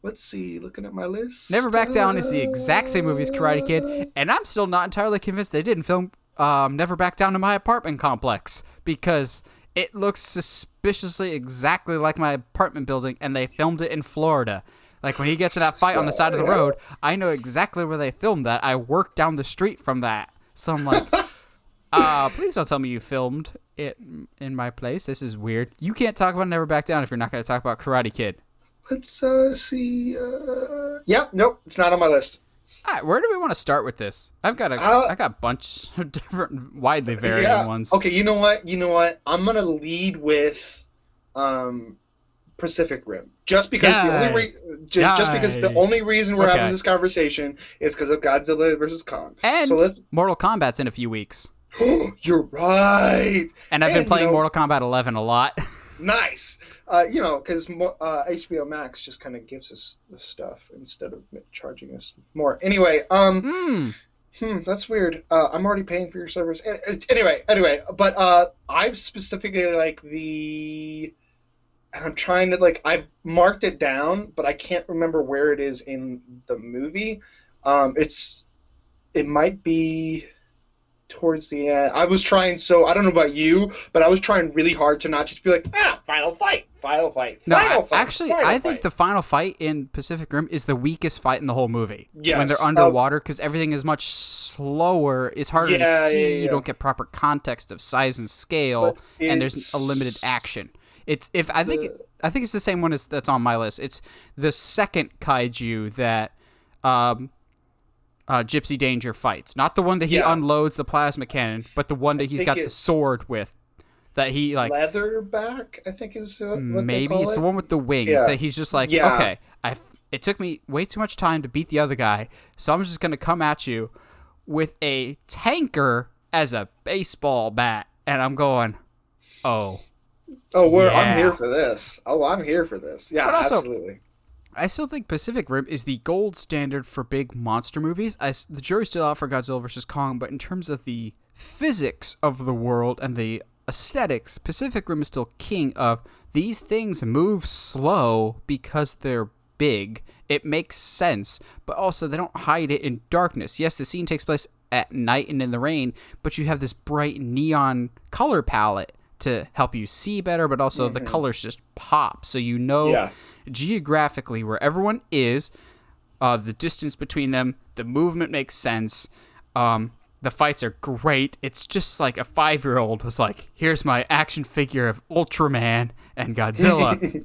Let's see, looking at my list. Never Back Down is the exact same movie as Karate Kid, and I'm still not entirely convinced they didn't film Never Back Down in my apartment complex, because it looks suspiciously exactly like my apartment building, and they filmed it in Florida. Like, when he gets in that fight on the side of the road, I know exactly where they filmed that. I work down the street from that. So I'm like, please don't tell me you filmed it in my place. This is weird. You can't talk about Never Back Down if you're not going to talk about Karate Kid. Let's see. Nope, it's not on my list. All right, where do we want to start with this? I got a bunch of different, widely varying ones. Okay, you know what? I'm gonna lead with Pacific Rim, just because the only reason we're having this conversation is because of Godzilla versus Kong. And Mortal Kombat's in a few weeks. You're right. And I've been playing Mortal Kombat 11 a lot. Nice. Because HBO Max just kind of gives us the stuff instead of charging us more. Anyway, that's weird. I'm already paying for your service. Anyway, but I specifically like and I'm trying to, like, I've marked it down, but I can't remember where it is in the movie. It might be towards the end. I was trying I don't know about you, but I was trying really hard to not just be like, final fight, final fight, No, final fight. actually, final I fight. think the final fight in Pacific Rim is the weakest fight in the whole movie. Yes. When they're underwater, because everything is much slower. It's harder to see. You don't get proper context of size and scale, and there's a limited action. I think it's the same one that's on my list. It's the second kaiju that Gypsy Danger fights, not the one that he unloads the plasma cannon, but the one that he's got the sword with. That he like Leatherback, I think is what maybe they call it's it. The one with the wings. Yeah. That he's just like, okay, it took me way too much time to beat the other guy, so I'm just gonna come at you with a tanker as a baseball bat, and I'm going, I'm here for this. I'm here for this. Yeah, but also, absolutely. I still think Pacific Rim is the gold standard for big monster movies. The jury's still out for Godzilla vs. Kong, but in terms of the physics of the world and the aesthetics, Pacific Rim is still king of these things move slow because they're big. It makes sense, but also they don't hide it in darkness. Yes, the scene takes place at night and in the rain, but you have this bright neon color palette to help you see better, but also the colors just pop, so you know geographically where everyone is, the distance between them, the movement makes sense. The fights are great. It's just like a 5-year-old was like, here's my action figure of Ultraman and Godzilla.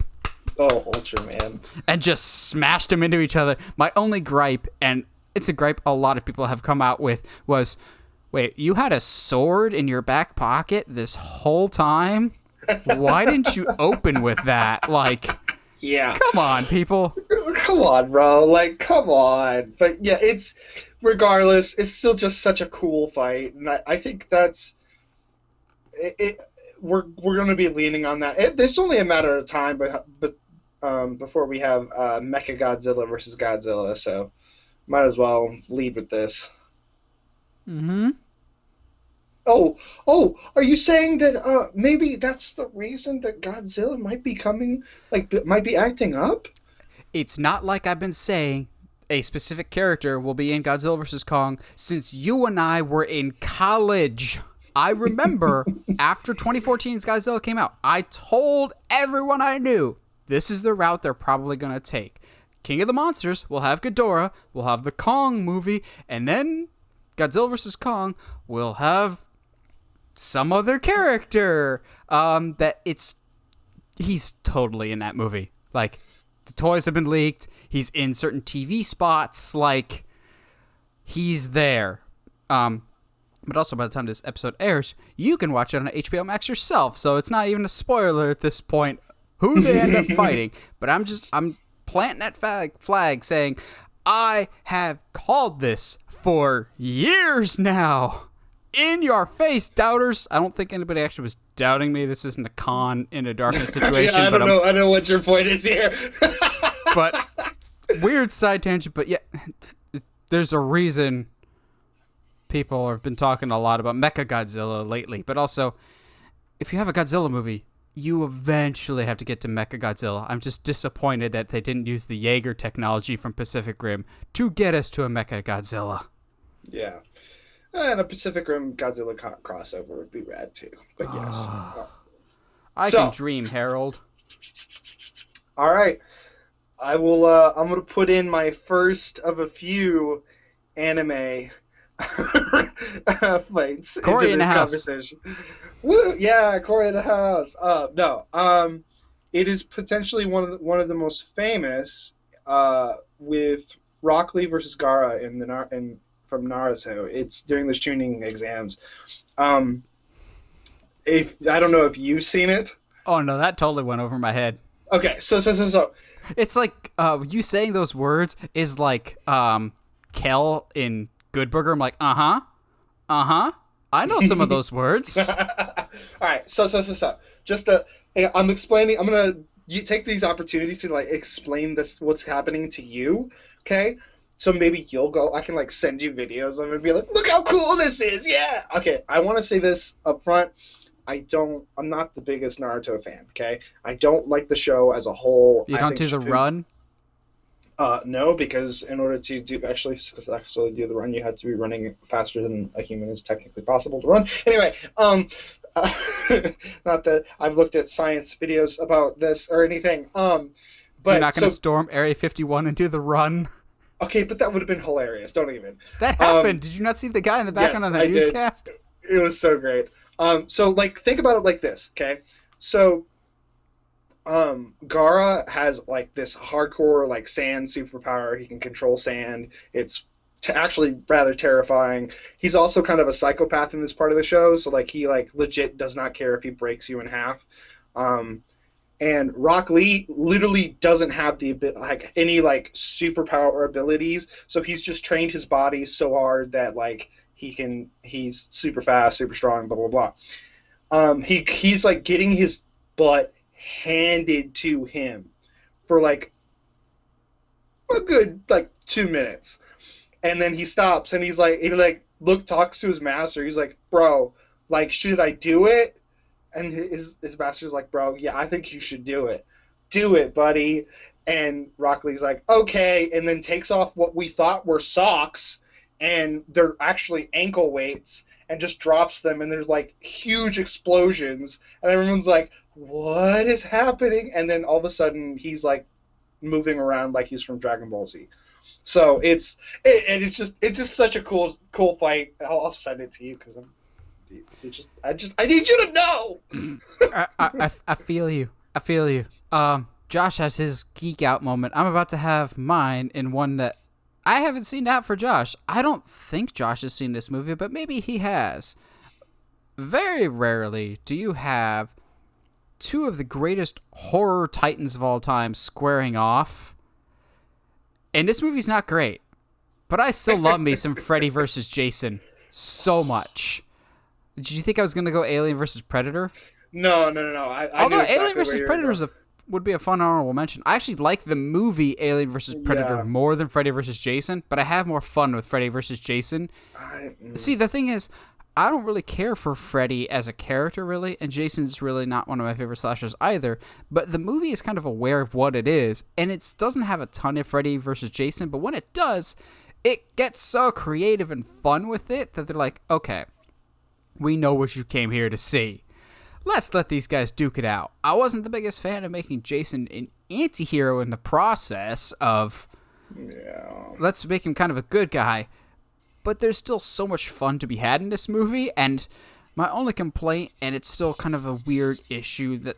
Ultraman. And just smashed them into each other. My only gripe, and it's a gripe a lot of people have come out with, was, wait, you had a sword in your back pocket this whole time? Why didn't you open with that? Like, come on, people. Come on, bro. Like, come on. But yeah, regardless, it's still just such a cool fight, and I think that's it. We're going to be leaning on that. It's only a matter of time, but before we have Mechagodzilla versus Godzilla, so might as well lead with this. Mm-hmm. Oh, are you saying that maybe that's the reason that Godzilla might be acting up? It's not like I've been saying a specific character will be in Godzilla vs. Kong since you and I were in college. I remember after 2014's Godzilla came out, I told everyone I knew this is the route they're probably going to take. King of the Monsters will have Ghidorah, we'll have the Kong movie, and then Godzilla vs. Kong will have some other character he's totally in that movie. Like, the toys have been leaked. He's in certain TV spots. Like, he's there. But also, by the time this episode airs, you can watch it on HBO Max yourself. So it's not even a spoiler at this point who they end up fighting. But I'm planting that flag saying, I have called this for years now. In your face, doubters. I don't think anybody actually was doubting me. This isn't a con in a darkness situation. I don't know what your point is here. But weird side tangent. But yeah, there's a reason people have been talking a lot about Mechagodzilla lately. But also, if you have a Godzilla movie, you eventually have to get to Mechagodzilla. I'm just disappointed that they didn't use the Jaeger technology from Pacific Rim to get us to a Mechagodzilla. Yeah. And a Pacific Rim Godzilla crossover would be rad too. But yes. I can dream, Harold. All right. I will. I'm gonna put in my first of a few anime fights Corey into this conversation. Woo! Yeah, Corey in the house. No. It is potentially one of the most famous. With Rock Lee versus Gaara from Naruto. It's during the Chunin exams. If I don't know if you've seen it. Oh no, that totally went over my head. Okay, so. It's like you saying those words is like Kel in Good Burger. I'm like, uh-huh. I know some of those words. All right, so. Just I'm explaining. I'm gonna take these opportunities to like explain what's happening to you. Okay. So maybe you'll go. I can like send you videos of it and be like, "Look how cool this is!" Yeah. Okay. I want to say this up front. I'm not the biggest Naruto fan. Okay. I don't like the show as a whole. You don't do the run. No, because in order to actually successfully do the run, you had to be running faster than a human is technically possible to run. Anyway, uh, not that I've looked at science videos about this or anything. You're But not going to so storm Area 51 and do the run? okay, but that would have been hilarious. Don't even. That happened. Did you not see the guy in the background Yes, on the I did. newscast? It was so great. So like think about it like this, okay? So Gara has like this hardcore like sand superpower. He can control sand. It's actually rather terrifying. He's also kind of a psychopath in this part of the show, so like he like legit does not care if he breaks you in half. Um, and Rock Lee literally doesn't have the like any like superpower or abilities, so he's just trained his body so hard that like he's super fast, super strong, blah blah blah. He's like getting his butt handed to him for like a good like 2 minutes, and then he stops and talks to his master. He's like, bro, like should I do it? And his master's like, bro, yeah, I think you should do it. Do it, buddy. And Rock Lee's like, okay, and then takes off what we thought were socks, and they're actually ankle weights, and just drops them, and there's like huge explosions, and everyone's like, what is happening? And then all of a sudden he's like moving around like he's from Dragon Ball Z. So it's just such a cool fight. I'll send it to you because I need you to know. I feel you. I feel you. Josh has his geek out moment. I'm about to have mine in one that I haven't seen out for Josh. I don't think Josh has seen this movie, but maybe he has. Very rarely do you have two of the greatest horror titans of all time squaring off. And this movie's not great, but I still love me some Freddy versus Jason so much. Did you think I was going to go Alien versus Predator? No. Although Alien versus Predator would be a fun honorable mention. I actually like the movie Alien versus Predator more than Freddy versus Jason, but I have more fun with Freddy versus Jason. See, the thing is, I don't really care for Freddy as a character, really, and Jason's really not one of my favorite slashers either, but the movie is kind of aware of what it is, and it doesn't have a ton of Freddy versus Jason, but when it does, it gets so creative and fun with it that they're like, okay, we know what you came here to see. Let's let these guys duke it out. I wasn't the biggest fan of making Jason an anti-hero in the process of, let's make him kind of a good guy, but there's still so much fun to be had in this movie, and my only complaint, and it's still kind of a weird issue that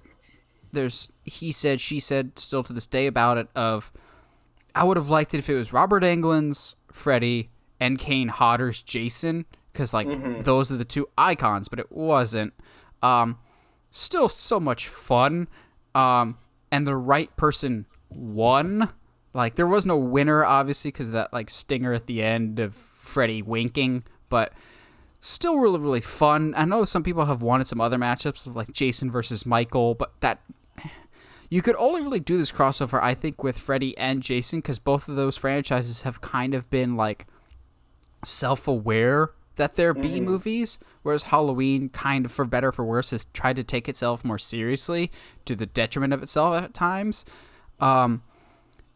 there's he said, she said still to this day about it, of I would have liked it if it was Robert Englund's Freddy and Kane Hodder's Jason, because like those are the two icons, but it wasn't. Still so much fun, and the right person won. Like there was no winner, obviously, because of that like stinger at the end of Freddy winking, but still really, really fun. I know some people have wanted some other matchups of like Jason versus Michael, but that you could only really do this crossover, I think, with Freddy and Jason, because both of those franchises have kind of been like self-aware that they're B movies, whereas Halloween, kind of for better or for worse, has tried to take itself more seriously to the detriment of itself at times. And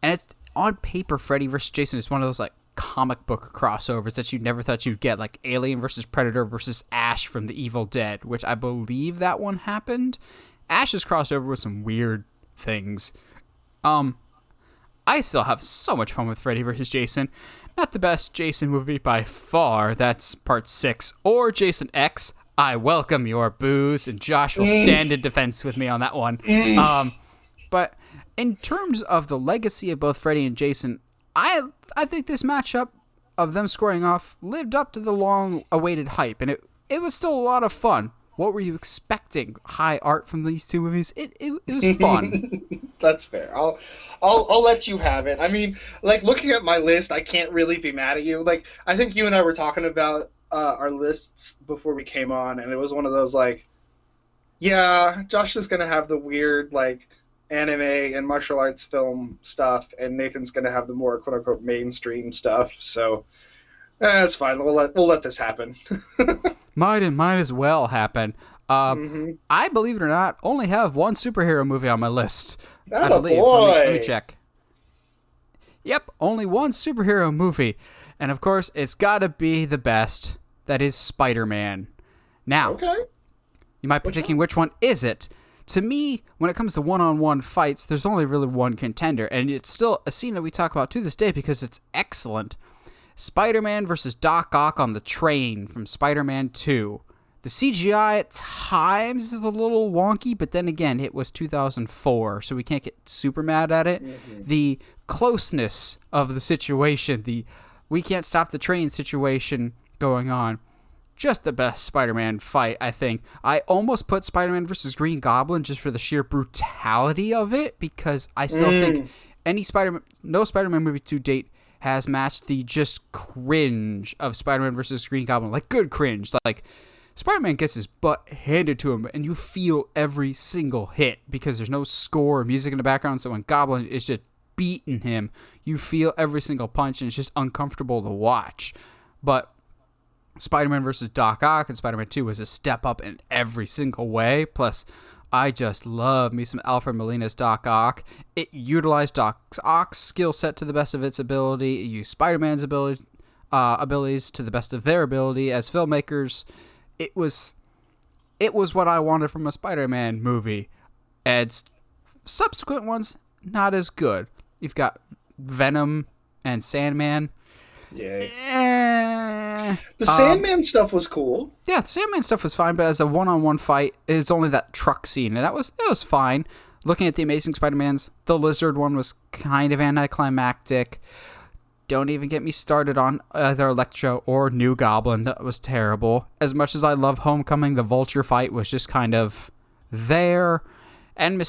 it's on paper, Freddy versus Jason is one of those like comic book crossovers that you never thought you'd get, like Alien versus Predator versus Ash from The Evil Dead, which I believe that one happened. Ash's crossover with some weird things. I still have so much fun with Freddy versus Jason. Not the best Jason movie by far. That's part 6. Or Jason X. I welcome your boos, and Josh will stand in defense with me on that one. But in terms of the legacy of both Freddy and Jason, I think this matchup of them squaring off lived up to the long-awaited hype, and it was still a lot of fun. What were you expecting? High art from these two movies? It was fun. That's fair. I'll let you have it. I mean, like looking at my list, I can't really be mad at you. Like I think you and I were talking about our lists before we came on, and it was one of those like, yeah, Josh is gonna have the weird like anime and martial arts film stuff, and Nathan's gonna have the more quote unquote mainstream stuff. So that's fine. We'll let this happen. Might as well happen. I, believe it or not, only have one superhero movie on my list. I believe. Boy. Let me check. Yep, only one superhero movie. And of course, it's gotta be the best. That is Spider-Man. Now, Okay. you might be thinking, which one is it? To me, when it comes to one-on-one fights, there's only really one contender. And it's still a scene that we talk about to this day because it's excellent. Spider-Man versus Doc Ock on the train from Spider-Man 2. The CGI at times is a little wonky, but then again, it was 2004, so we can't get super mad at it. Mm-hmm. The closeness of the situation, the we can't stop the train situation going on, just the best Spider-Man fight, I think. I almost put Spider-Man versus Green Goblin just for the sheer brutality of it, because I still think no Spider-Man movie to date has matched the just cringe of Spider-Man versus Green Goblin. Like, good cringe. Like, Spider-Man gets his butt handed to him, and you feel every single hit because there's no score or music in the background. So when Goblin is just beating him, you feel every single punch, and it's just uncomfortable to watch. But Spider-Man versus Doc Ock and Spider-Man 2 was a step up in every single way. Plus, I just love me some Alfred Molina's Doc Ock. It utilized Doc Ock's skill set to the best of its ability. It used Spider-Man's abilities to the best of their ability as filmmakers. It was what I wanted from a Spider-Man movie. And subsequent ones, not as good. You've got Venom and Sandman. Yeah. The Sandman stuff was cool. Yeah, the Sandman stuff was fine, but as a one-on-one fight, it's only that truck scene, and that was fine. Looking at the Amazing Spider-Mans, the Lizard one was kind of anticlimactic. Don't even get me started on either Electro or New Goblin. That was terrible. As much as I love Homecoming, the Vulture fight was just kind of there. And I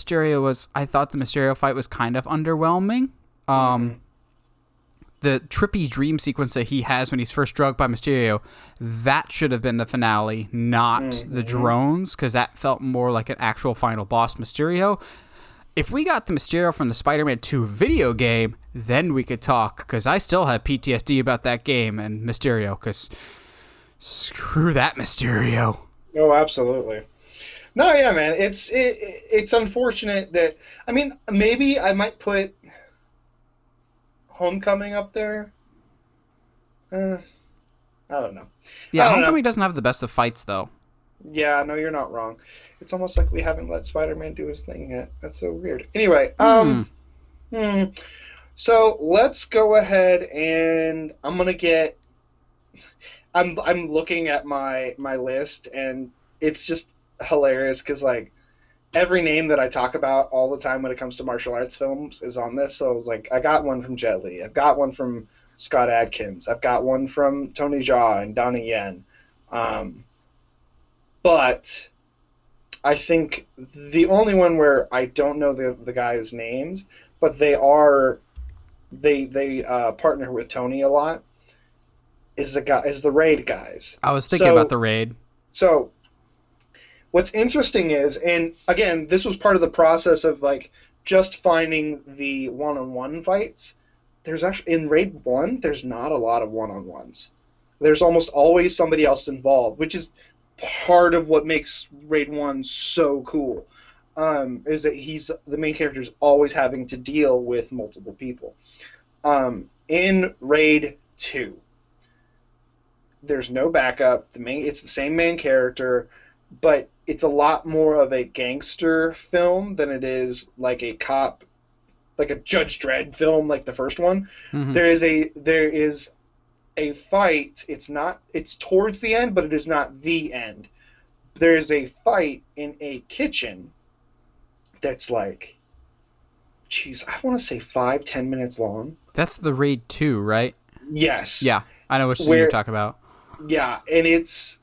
thought the Mysterio fight was kind of underwhelming. The trippy dream sequence that he has when he's first drugged by Mysterio, that should have been the finale, not the drones, because that felt more like an actual final boss Mysterio. If we got the Mysterio from the Spider-Man 2 video game, then we could talk, because I still have PTSD about that game and Mysterio, because screw that Mysterio. Oh, absolutely. No, yeah, man, it's unfortunate that, I mean, maybe I might put Homecoming up there. I don't know. Yeah, Homecoming doesn't have the best of fights, though. Yeah, no, you're not wrong. It's almost like we haven't let Spider-Man do his thing yet. That's so weird. Anyway, so let's go ahead and I'm looking at my list, and it's just hilarious because, like, every name that I talk about all the time when it comes to martial arts films is on this. So I was like, I got one from Jet Li. I've got one from Scott Adkins. I've got one from Tony Jaa and Donnie Yen. But I think the only one where I don't know the guys' names, but they partner with Tony a lot, is the Raid guys. I was thinking about the Raid. So what's interesting is, and again, this was part of the process of like just finding the one-on-one fights. There's actually, in Raid 1, there's not a lot of one-on-ones. There's almost always somebody else involved, which is part of what makes Raid 1 so cool, is that the main character is always having to deal with multiple people. In Raid 2, there's no backup. It's the same main character, but it's a lot more of a gangster film than it is like a cop, like a Judge Dredd film like the first one. Mm-hmm. There is a fight. It's towards the end, but it is not the end. There's a fight in a kitchen that's like, geez, I want to say 5-10 minutes long. That's the Raid 2, right? Yes. Yeah, I know which scene you're talking about. Yeah, and it's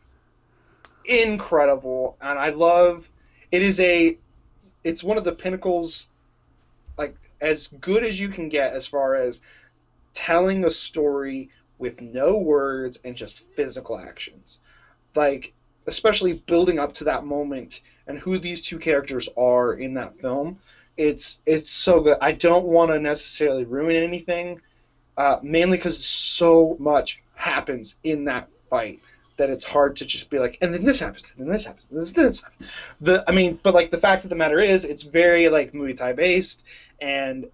incredible, and I love it's one of the pinnacles, like, as good as you can get as far as telling a story with no words and just physical actions, like, especially building up to that moment and who these two characters are in that film. It's so good. I don't want to necessarily ruin anything, mainly because so much happens in that fight that it's hard to just be like, and then this happens, and then this happens, and then this happens. But like, the fact of the matter is, it's very like Muay Thai based, and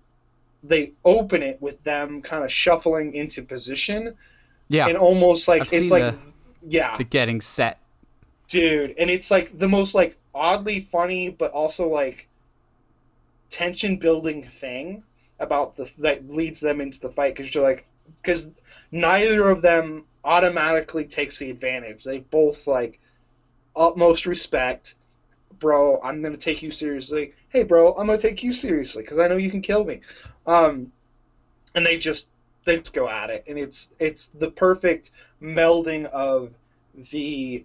they open it with them kind of shuffling into position, Yeah, and almost I've like seen it's like, yeah, the getting set. dude, and it's like the most like oddly funny, but also like tension building thing about the that leads them into the fight because you're like because neither of them automatically takes the advantage. They both like utmost respect. Bro, I'm gonna take you seriously. Hey, bro, I'm gonna take you seriously because I know you can kill me. Um, and they just go at it, and it's the perfect melding of the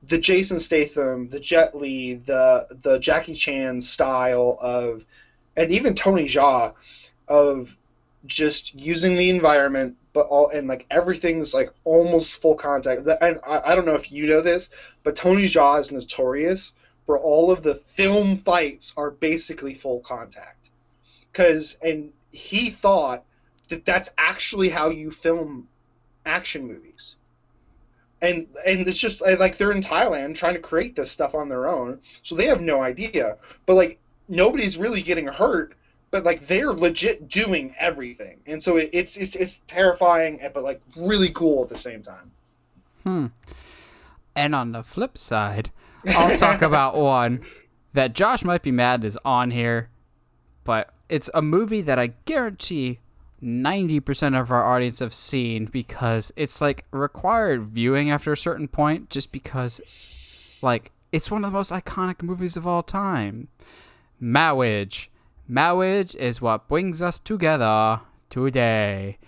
the Jason Statham, the Jet Li, the Jackie Chan style of, and even Tony Jaa of just using the environment, but all and like everything's like almost full contact. And I don't know if you know this, but Tony Jaa is notorious for all of the film fights are basically full contact. And he thought that that's actually how you film action movies. And it's just like they're in Thailand trying to create this stuff on their own, so they have no idea. But like nobody's really getting hurt, but like they're legit doing everything, and so it's terrifying, but like really cool at the same time. And on the flip side, I'll talk about one that Josh might be mad is on here, but it's a movie that I guarantee 90% of our audience have seen because it's like required viewing after a certain point just because like it's one of the most iconic movies of all time. Marriage. Marriage is what brings us together today.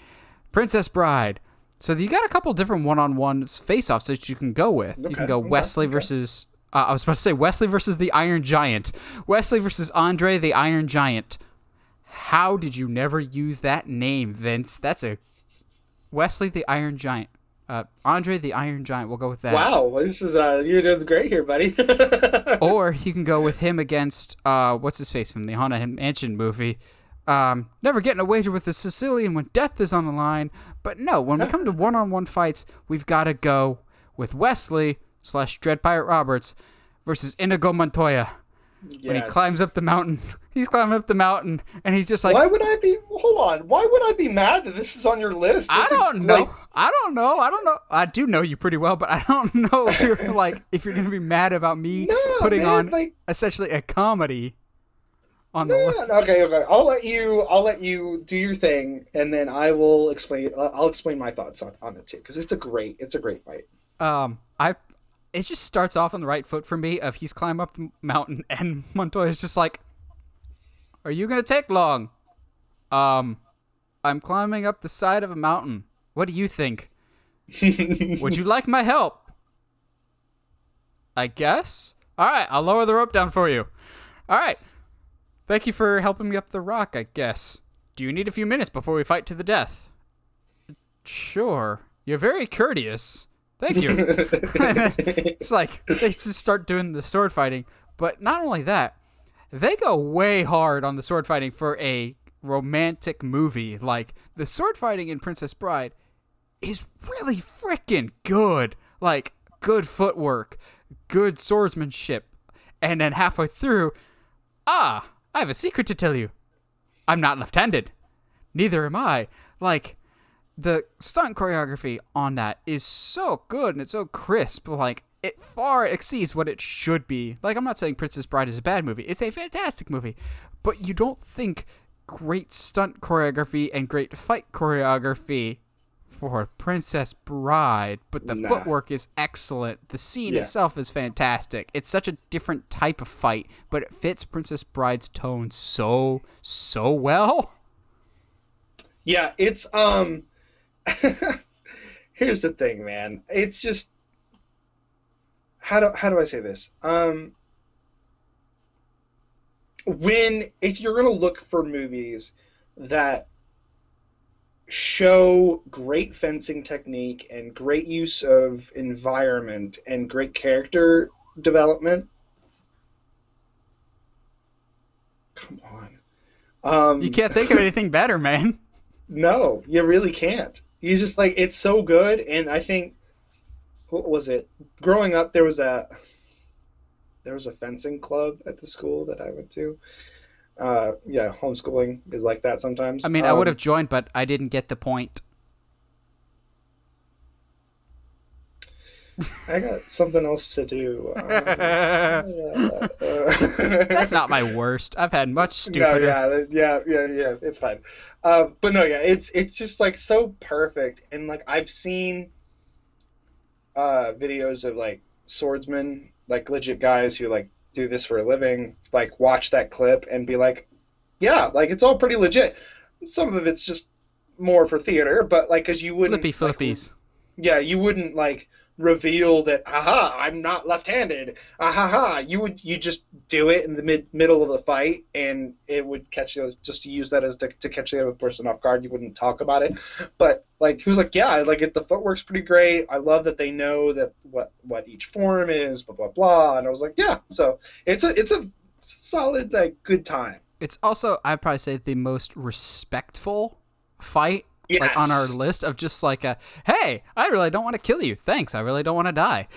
Princess Bride. So you got a couple different one-on-one face-offs that you can go with. You can go Wesley versus I was about to say Wesley versus the Iron Giant. Wesley versus Andre the Iron Giant. How did you never use that name, Vince? That's a Wesley the Iron Giant. Andre the Iron Giant. We'll go with that. Wow, this is you're doing great here, buddy. Or you can go with him against what's his face from the Haunted Mansion movie. Never getting a wager with the Sicilian when death is on the line. But no, when we come to one-on-one fights, we've got to go with Wesley / Dread Pirate Roberts versus Inigo Montoya. Yes. When he climbs up the mountain, he's climbing up the mountain, and he's just like, why would I be? Hold on. Why would I be mad that this is on your list? I don't know. I don't know. I do know you pretty well, but I don't know if you're like if you're gonna be mad about me putting on like, essentially a comedy on the list. Okay. I'll let you do your thing, and then I will explain. I'll explain my thoughts on it too, because it's a great fight. It just starts off on the right foot for me of he's climbing up the mountain and Montoya's just like, are you going to take long? I'm climbing up the side of a mountain. What do you think? Would you like my help? I guess. All right, I'll lower the rope down for you. All right. Thank you for helping me up the rock, I guess. Do you need a few minutes before we fight to the death? Sure. You're very courteous. Thank you. It's like they just start doing the sword fighting, but not only that, they go way hard on the sword fighting for a romantic movie. Like the sword fighting in Princess Bride is really freaking good. Like good footwork, good swordsmanship, and then halfway through, I have a secret to tell you. I'm not left-handed. Neither am I. Like the stunt choreography on that is so good and it's so crisp. Like, it far exceeds what it should be. Like, I'm not saying Princess Bride is a bad movie. It's a fantastic movie. But you don't think great stunt choreography and great fight choreography for Princess Bride. But the footwork is excellent. The scene itself is fantastic. It's such a different type of fight, but it fits Princess Bride's tone so well. Yeah, it's here's the thing, man. It's just how do I say this? If you're gonna look for movies that show great fencing technique and great use of environment and great character development, come on. You can't think of anything better, man. No, you really can't. You just like it's so good, and I think what was it? Growing up, there was a fencing club at the school that I went to, Yeah, homeschooling is like that sometimes. I mean, I would have joined, but I didn't get the point. I got something else to do. That's not my worst. I've had much No, stupider. yeah. It's fine. But no, yeah, it's just like so perfect, and like I've seen videos of like swordsmen, like legit guys who like do this for a living, like watch that clip and be like, yeah, like it's all pretty legit. Some of it's just more for theater, but like, because you wouldn't Flippy like, flippies. yeah, you wouldn't like reveal that, aha, I'm not left-handed. Ahaha, you just do it in the middle of the fight, and it would catch you, just to use that as to catch the other person off guard. You wouldn't talk about it, but like he was like, yeah, like the footwork's pretty great. I love that they know that what each form is, blah blah blah. And I was like, yeah, so it's a solid like good time. It's also, I'd probably say, the most respectful fight, like on our Yes. list of just like a, hey, I really don't want to kill you. Thanks. I really don't want to die.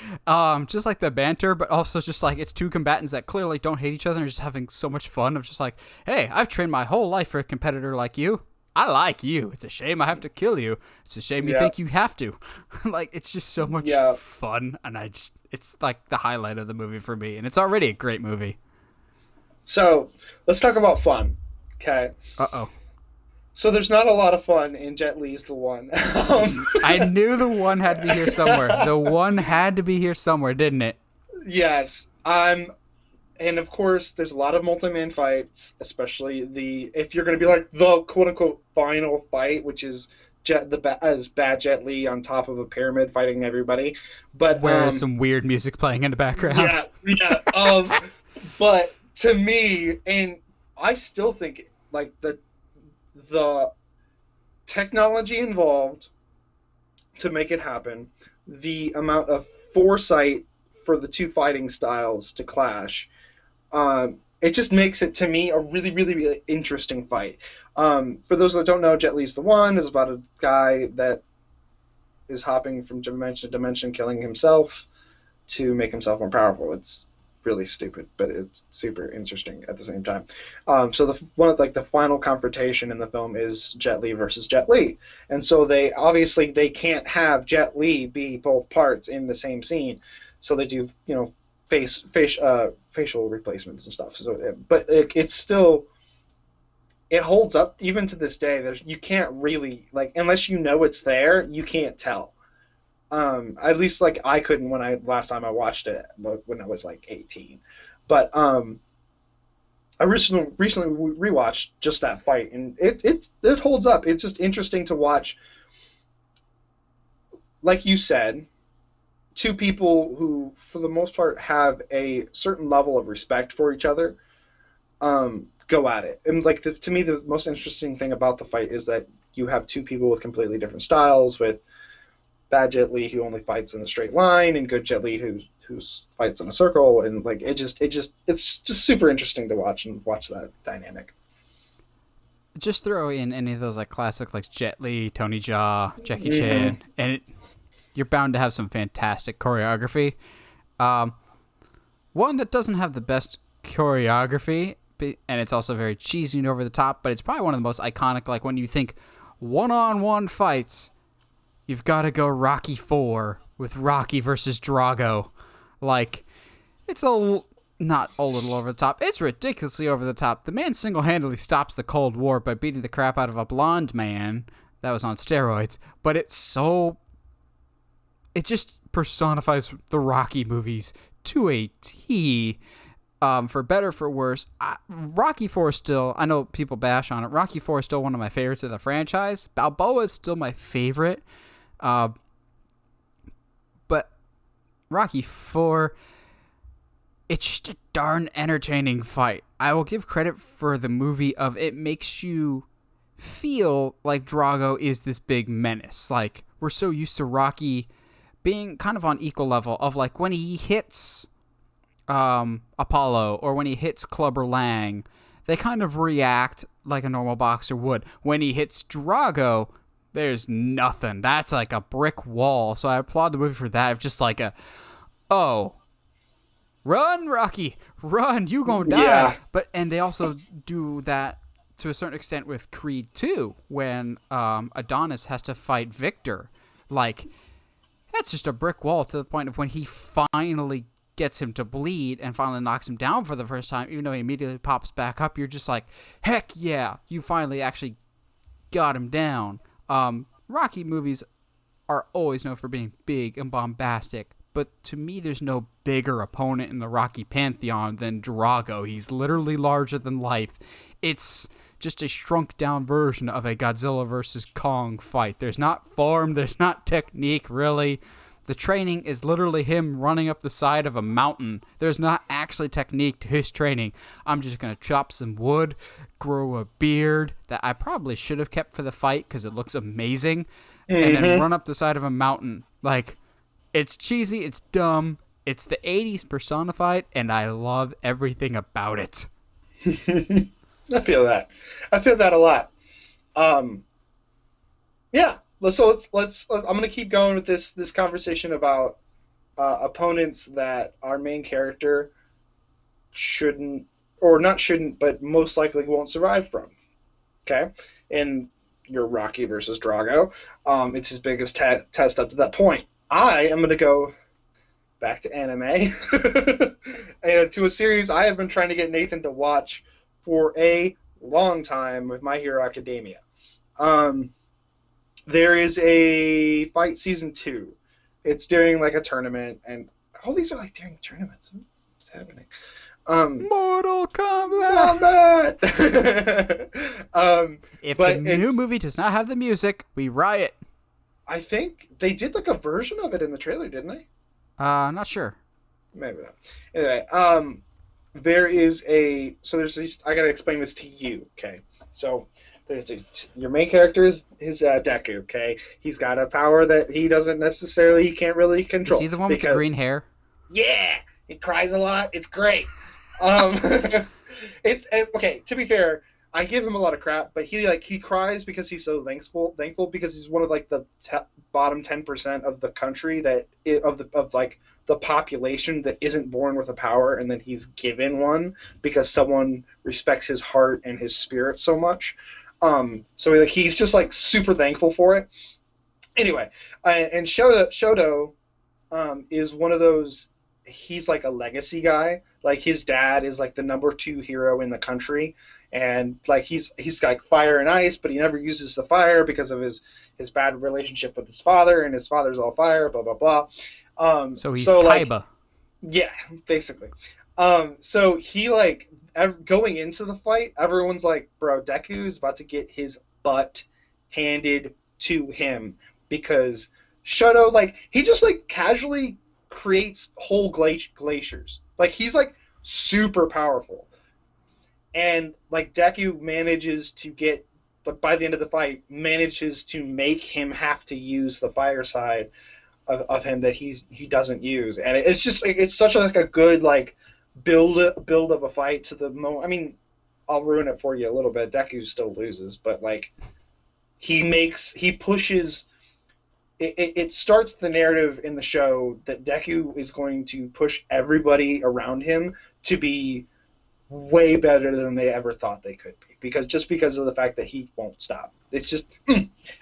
Just like the banter, but also just like it's two combatants that clearly don't hate each other and are just having so much fun of just like, hey, I've trained my whole life for a competitor like you. I like you. It's a shame I have to kill you. It's a shame you Yeah. think you have to. Like, it's just so much Yeah. fun. And it's like the highlight of the movie for me. And it's already a great movie. So let's talk about fun. Okay. Uh-oh. So there's not a lot of fun in Jet Li's The One. I knew the one had to be here somewhere. The one had to be here somewhere, didn't it? Yes. And of course, there's a lot of multi-man fights, especially if you're going to be like the quote-unquote final fight, which is bad Jet Li on top of a pyramid fighting everybody. But Where is some weird music playing in the background? yeah. But to me, and I still think like the technology involved to make it happen, the amount of foresight for the two fighting styles to clash, it just makes it, to me, a really, really, really interesting fight. For those that don't know, Jet Li's The One is about a guy that is hopping from dimension to dimension, killing himself to make himself more powerful. It's really stupid, but it's super interesting at the same time. So the final confrontation in the film is Jet Li versus Jet Li, and so they can't have Jet Li be both parts in the same scene, so they do facial replacements and stuff. So, but it's still, it holds up even to this day. You can't really, like, unless you know it's there, you can't tell. At least like I couldn't when last time I watched it when I was like 18. But I recently rewatched just that fight, and it holds up. It's just interesting to watch. Like you said, two people who, for the most part, have a certain level of respect for each other, go at it. And like to me, the most interesting thing about the fight is that you have two people with completely different styles, with bad Jet Li who only fights in a straight line, and good Jet Li who fights in a circle, and like it's just super interesting to watch that dynamic. Just throw in any of those like classics like Jet Li, Tony Jaa, Jackie Chan, and you're bound to have some fantastic choreography. One that doesn't have the best choreography, and it's also very cheesy and over the top, but it's probably one of the most iconic. Like when you think one-on-one fights, you've got to go Rocky IV with Rocky versus Drago. Like, it's not a little over the top. It's ridiculously over the top. The man single-handedly stops the Cold War by beating the crap out of a blonde man that was on steroids. But it just personifies the Rocky movies to a T. For better, for worse, Rocky IV is still, I know people bash on it, Rocky IV is still one of my favorites of the franchise. Balboa is still my favorite. But Rocky IV, it's just a darn entertaining fight. I will give credit for the movie of it makes you feel like Drago is this big menace. Like, we're so used to Rocky being kind of on equal level of like when he hits Apollo or when he hits Clubber Lang, they kind of react like a normal boxer would. When he hits Drago, there's nothing. That's like a brick wall. So I applaud the movie for that. Of just like oh, run, Rocky, run, you gonna die. Yeah. And they also do that to a certain extent with Creed 2 when Adonis has to fight Victor. Like, that's just a brick wall to the point of when he finally gets him to bleed and finally knocks him down for the first time, even though he immediately pops back up, you're just like, heck yeah, you finally actually got him down. Rocky movies are always known for being big and bombastic, but to me there's no bigger opponent in the Rocky pantheon than Drago. He's literally larger than life. It's just a shrunk down version of a Godzilla versus Kong fight. There's not form, there's not technique, really. The training is literally him running up the side of a mountain. There's not actually technique to his training. I'm just going to chop some wood, grow a beard that I probably should have kept for the fight because it looks amazing, and then run up the side of a mountain. Like, it's cheesy, it's dumb, it's the 80s personified, and I love everything about it. I feel that. I feel that a lot. Yeah. So let's. I'm gonna keep going with this conversation about opponents that our main character shouldn't, or not shouldn't, but most likely won't survive from. Okay, and your Rocky versus Drago. It's his biggest test up to that point. I am gonna go back to anime and to a series I have been trying to get Nathan to watch for a long time with My Hero Academia. There is a fight season 2. It's during like a tournament, and all these are like during tournaments. What's happening? Mortal Kombat! If the new movie does not have the music, we riot. I think they did like a version of it in the trailer, didn't they? Not sure. Maybe not. Anyway, there's these. I gotta explain this to you, okay? So there's these, your main character is Deku, okay? He's got a power that he can't really control. Is he the one with the green hair? Yeah, he cries a lot. It's great. Okay. To be fair, I give him a lot of crap, but he cries because he's so thankful because he's one of like the bottom 10% of the country of the population that isn't born with a power, and then he's given one because someone respects his heart and his spirit so much. So he's just like super thankful for it. Anyway, and Shoto is one of those. He's like a legacy guy. Like his dad is like the number 2 hero in the country, and like he's like fire and ice, but he never uses the fire because of his bad relationship with his father, and his father's all fire. Blah blah blah. So he's Kaiba. Like, yeah, basically. So he like going into the fight, everyone's like, bro, Deku is about to get his butt handed to him because Shoto he just like casually creates whole glaciers. Like he's like super powerful, and like Deku manages to get, by the end of the fight, manages to make him have to use the fire side of him that he doesn't use, and it's just it's such a good like build of a fight to the moment. I mean, I'll ruin it for you a little bit. Deku still loses, but like he pushes. It starts the narrative in the show that Deku is going to push everybody around him to be way better than they ever thought they could be, because of the fact that he won't stop. It's just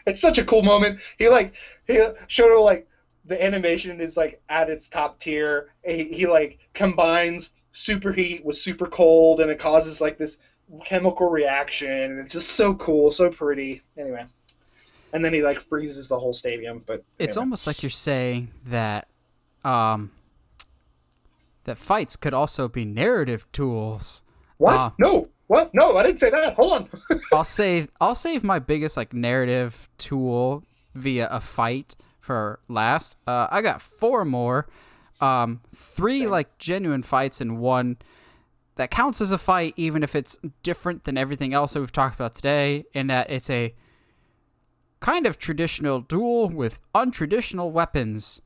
it's such a cool moment. He Shoto, like the animation is like at its top tier. He like combines super heat with super cold, and it causes like this chemical reaction, and it's just so cool, so pretty. Anyway. And then he like freezes the whole stadium, but it's almost like you're saying that that fights could also be narrative tools. What? No. What? No, I didn't say that. Hold on. I'll save my biggest like narrative tool via a fight for last. I got 4 more. 3 Same. like genuine fights and 1 that counts as a fight, even if it's different than everything else that we've talked about today, in that it's a kind of traditional duel with untraditional weapons.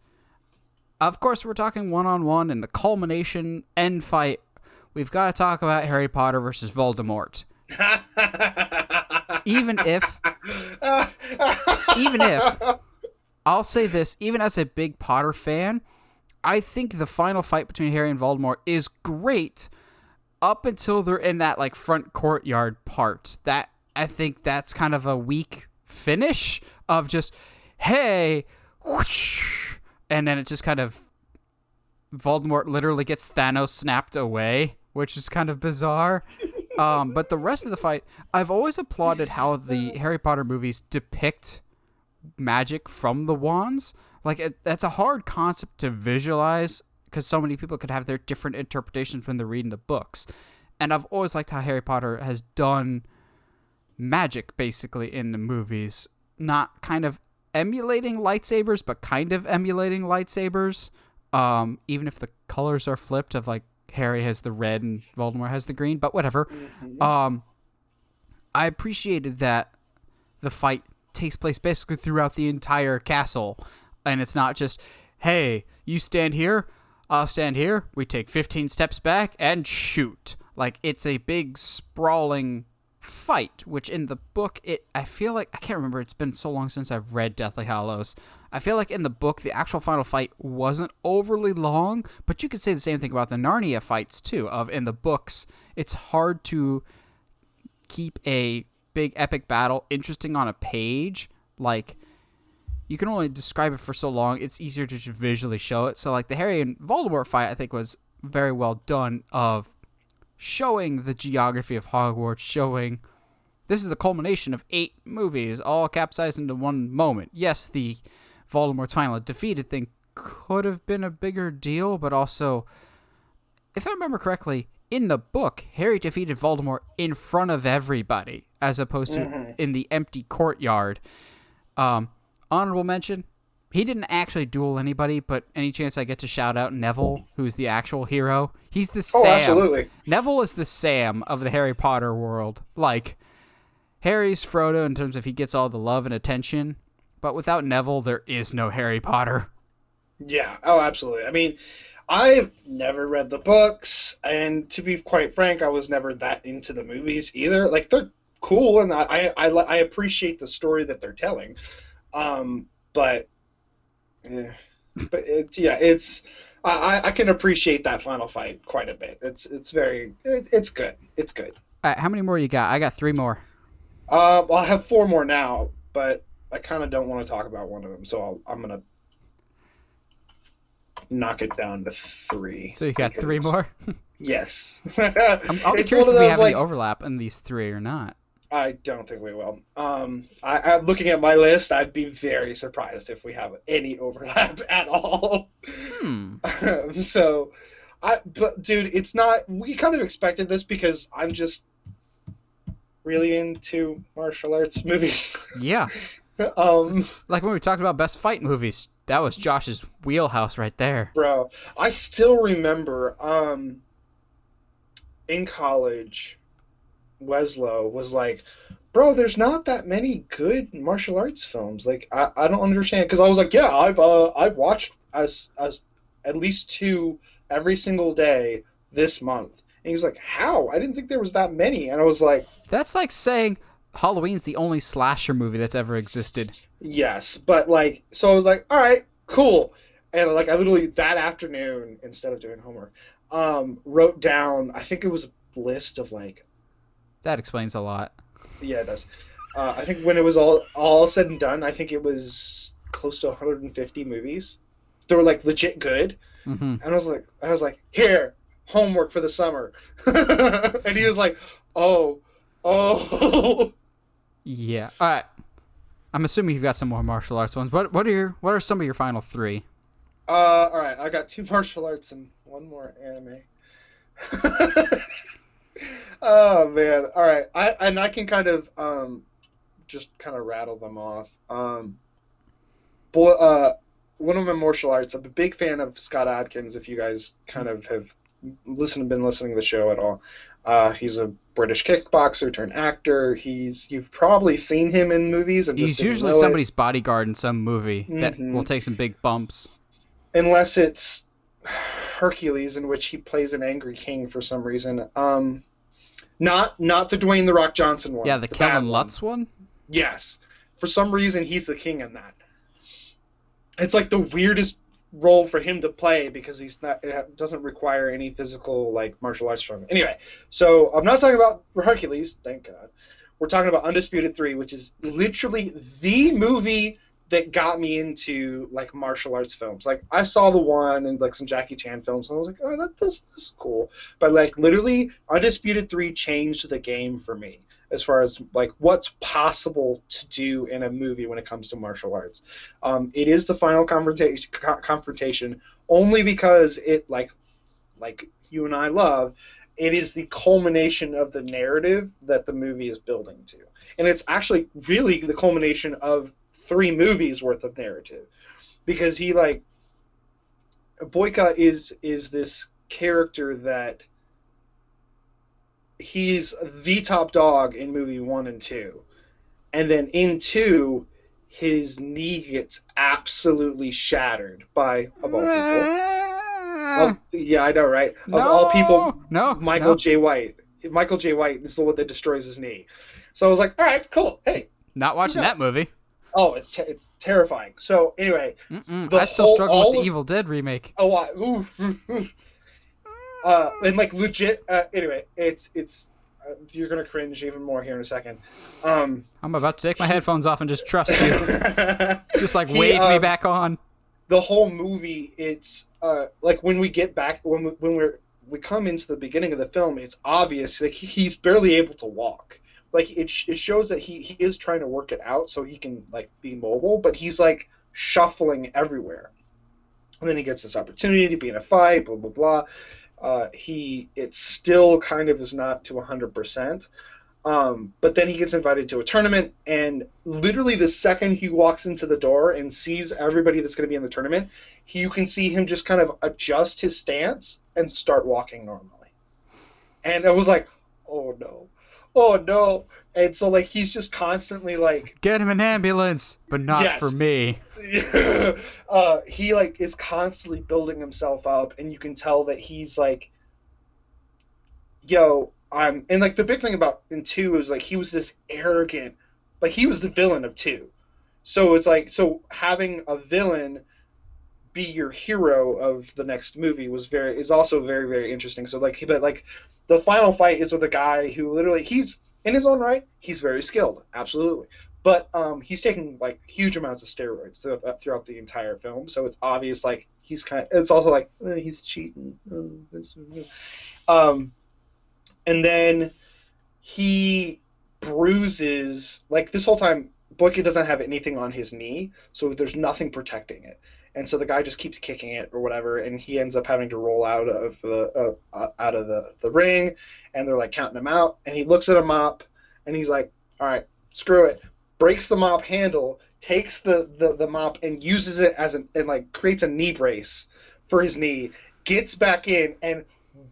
Of course, we're talking one-on-one, and the culmination end fight. We've got to talk about Harry Potter versus Voldemort. even if, I'll say this, even as a big Potter fan, I think the final fight between Harry and Voldemort is great up until they're in that like front courtyard part. That I think that's kind of a weak finish of just, hey, whoosh, and then it just kind of, Voldemort literally gets Thanos snapped away, which is kind of bizarre. But the rest of the fight, I've always applauded how the Harry Potter movies depict magic from the wands. Like, that's a hard concept to visualize because so many people could have their different interpretations when they're reading the books. And I've always liked how Harry Potter has done magic, basically, in the movies. Not kind of emulating lightsabers, but kind of emulating lightsabers. Even if the colors are flipped of, like, Harry has the red and Voldemort has the green, but whatever. Mm-hmm. I appreciated that the fight takes place basically throughout the entire castle. And it's not just, hey, you stand here, I'll stand here, we take 15 steps back and shoot. Like, it's a big sprawling fight, which in the book, I feel like, I can't remember, it's been so long since I've read Deathly Hallows. I feel like in the book, the actual final fight wasn't overly long, but you could say the same thing about the Narnia fights too, in the books, it's hard to keep a big epic battle interesting on a page. Like, you can only describe it for so long, it's easier to just visually show it. So like the Harry and Voldemort fight, I think, was very well done of showing the geography of Hogwarts, showing this is the culmination of 8 movies, all capsized into one moment. Yes, the Voldemort's final defeated thing could have been a bigger deal, but also, if I remember correctly, in the book, Harry defeated Voldemort in front of everybody, as opposed to in the empty courtyard. Honorable mention, he didn't actually duel anybody, but any chance I get to shout out Neville, who's the actual hero, he's the Sam. Oh, absolutely. Neville is the Sam of the Harry Potter world. Like, Harry's Frodo in terms of he gets all the love and attention, but without Neville, there is no Harry Potter. Yeah, oh, absolutely. I mean, I've never read the books, and to be quite frank, I was never that into the movies either. Like, they're cool, and I appreciate the story that they're telling. But it's I can appreciate that final fight quite a bit. It's good. It's good. All right, how many more you got? I got 3 more. Well, I have 4 more now, but I kind of don't want to talk about one of them, so I'm gonna knock it down to 3. So you got 3 more? Yes. I'll be curious if we have any overlap in these 3 or not. I don't think we will. I looking at my list, I'd be very surprised if we have any overlap at all. But dude, it's not. We kind of expected this because I'm just really into martial arts movies. Yeah. Like when we talked about best fight movies, that was Josh's wheelhouse right there. Bro, I still remember in college, Weslow was like, bro, there's not that many good martial arts films. Like, I don't understand. Because I was like, yeah, I've watched as at least 2 every single day this month. And he was like, how? I didn't think there was that many. And I was like... That's like saying Halloween's the only slasher movie that's ever existed. Yes, but like, so I was like, all right, cool. And like, I literally, that afternoon, instead of doing homework, wrote down, I think it was a list of like... That explains a lot. Yeah, it does. I think when it was all said and done, I think it was close to 150 movies. They were like legit good. Mm-hmm. And I was like, here, homework for the summer. And he was like, oh. Yeah. All right. I'm assuming you've got some more martial arts ones. What are some of your final 3? All right. I got 2 martial arts and 1 more anime. Oh man! All right, I can kind of just kind of rattle them off. One of my martial arts. I'm a big fan of Scott Adkins. If you guys kind of have been listening to the show at all, he's a British kickboxer turned actor. You've probably seen him in movies. And he's usually somebody's bodyguard in some movie that will take some big bumps. Unless it's Hercules, in which he plays an angry king for some reason. Not the Dwayne "The Rock" Johnson one. Yeah, the Kellen Lutz one? Yes. For some reason, he's the king in that. It's like the weirdest role for him to play because it doesn't require any physical like martial arts from him. Anyway, so I'm not talking about Hercules, thank God. We're talking about Undisputed 3, which is literally the movie that got me into like martial arts films. Like I saw the one and like some Jackie Chan films, and I was like, oh, this is cool. But like literally, Undisputed 3 changed the game for me as far as like what's possible to do in a movie when it comes to martial arts. It is the final confrontation only because it like you and I love. It is the culmination of the narrative that the movie is building to. And it's actually really the culmination of 3 movies worth of narrative. Because he like Boyka is this character that he's the top dog in movie 1 and 2. And then in 2 his knee gets absolutely shattered by of all people. Yeah, I know, right? Of all people, Michael J. White. Michael J. White is the one that destroys his knee. So I was like, all right, cool. Hey. Not watching that movie. Oh, it's terrifying. So anyway. I still struggle with the Evil Dead remake. Oh, and like legit, anyway, it's you're going to cringe even more here in a second. I'm about to take my headphones off and just trust you. Just like wave me back on. The whole movie, it's like when we get back when we come into the beginning of the film, it's obvious like he's barely able to walk. Like it shows that he is trying to work it out so he can like be mobile, but he's like shuffling everywhere. And then he gets this opportunity to be in a fight, blah blah blah. It still kind of is not to 100%. But then he gets invited to a tournament, and literally the second he walks into the door and sees everybody that's going to be in the tournament, you can see him just kind of adjust his stance and start walking normally. And I was like, oh no. And so like he's just constantly like, get him an ambulance, but not for me. He like is constantly building himself up, and you can tell that he's like, yo. And like the big thing about in 2 is like he was this arrogant, like he was the villain of 2. So it's like, so having a villain be your hero of the next movie is also very, very interesting. So like, but like the final fight is with a guy who literally, he's in his own right, he's very skilled, absolutely. But he's taking like huge amounts of steroids throughout the entire film. So it's obvious like it's also like he's cheating. And then he bruises, like this whole time, Boyka doesn't have anything on his knee, so there's nothing protecting it. And so the guy just keeps kicking it or whatever, and he ends up having to roll out of the ring, and they're like counting him out, and he looks at a mop, and he's like, all right, screw it. Breaks the mop handle, takes the mop and uses it and like creates a knee brace for his knee, gets back in and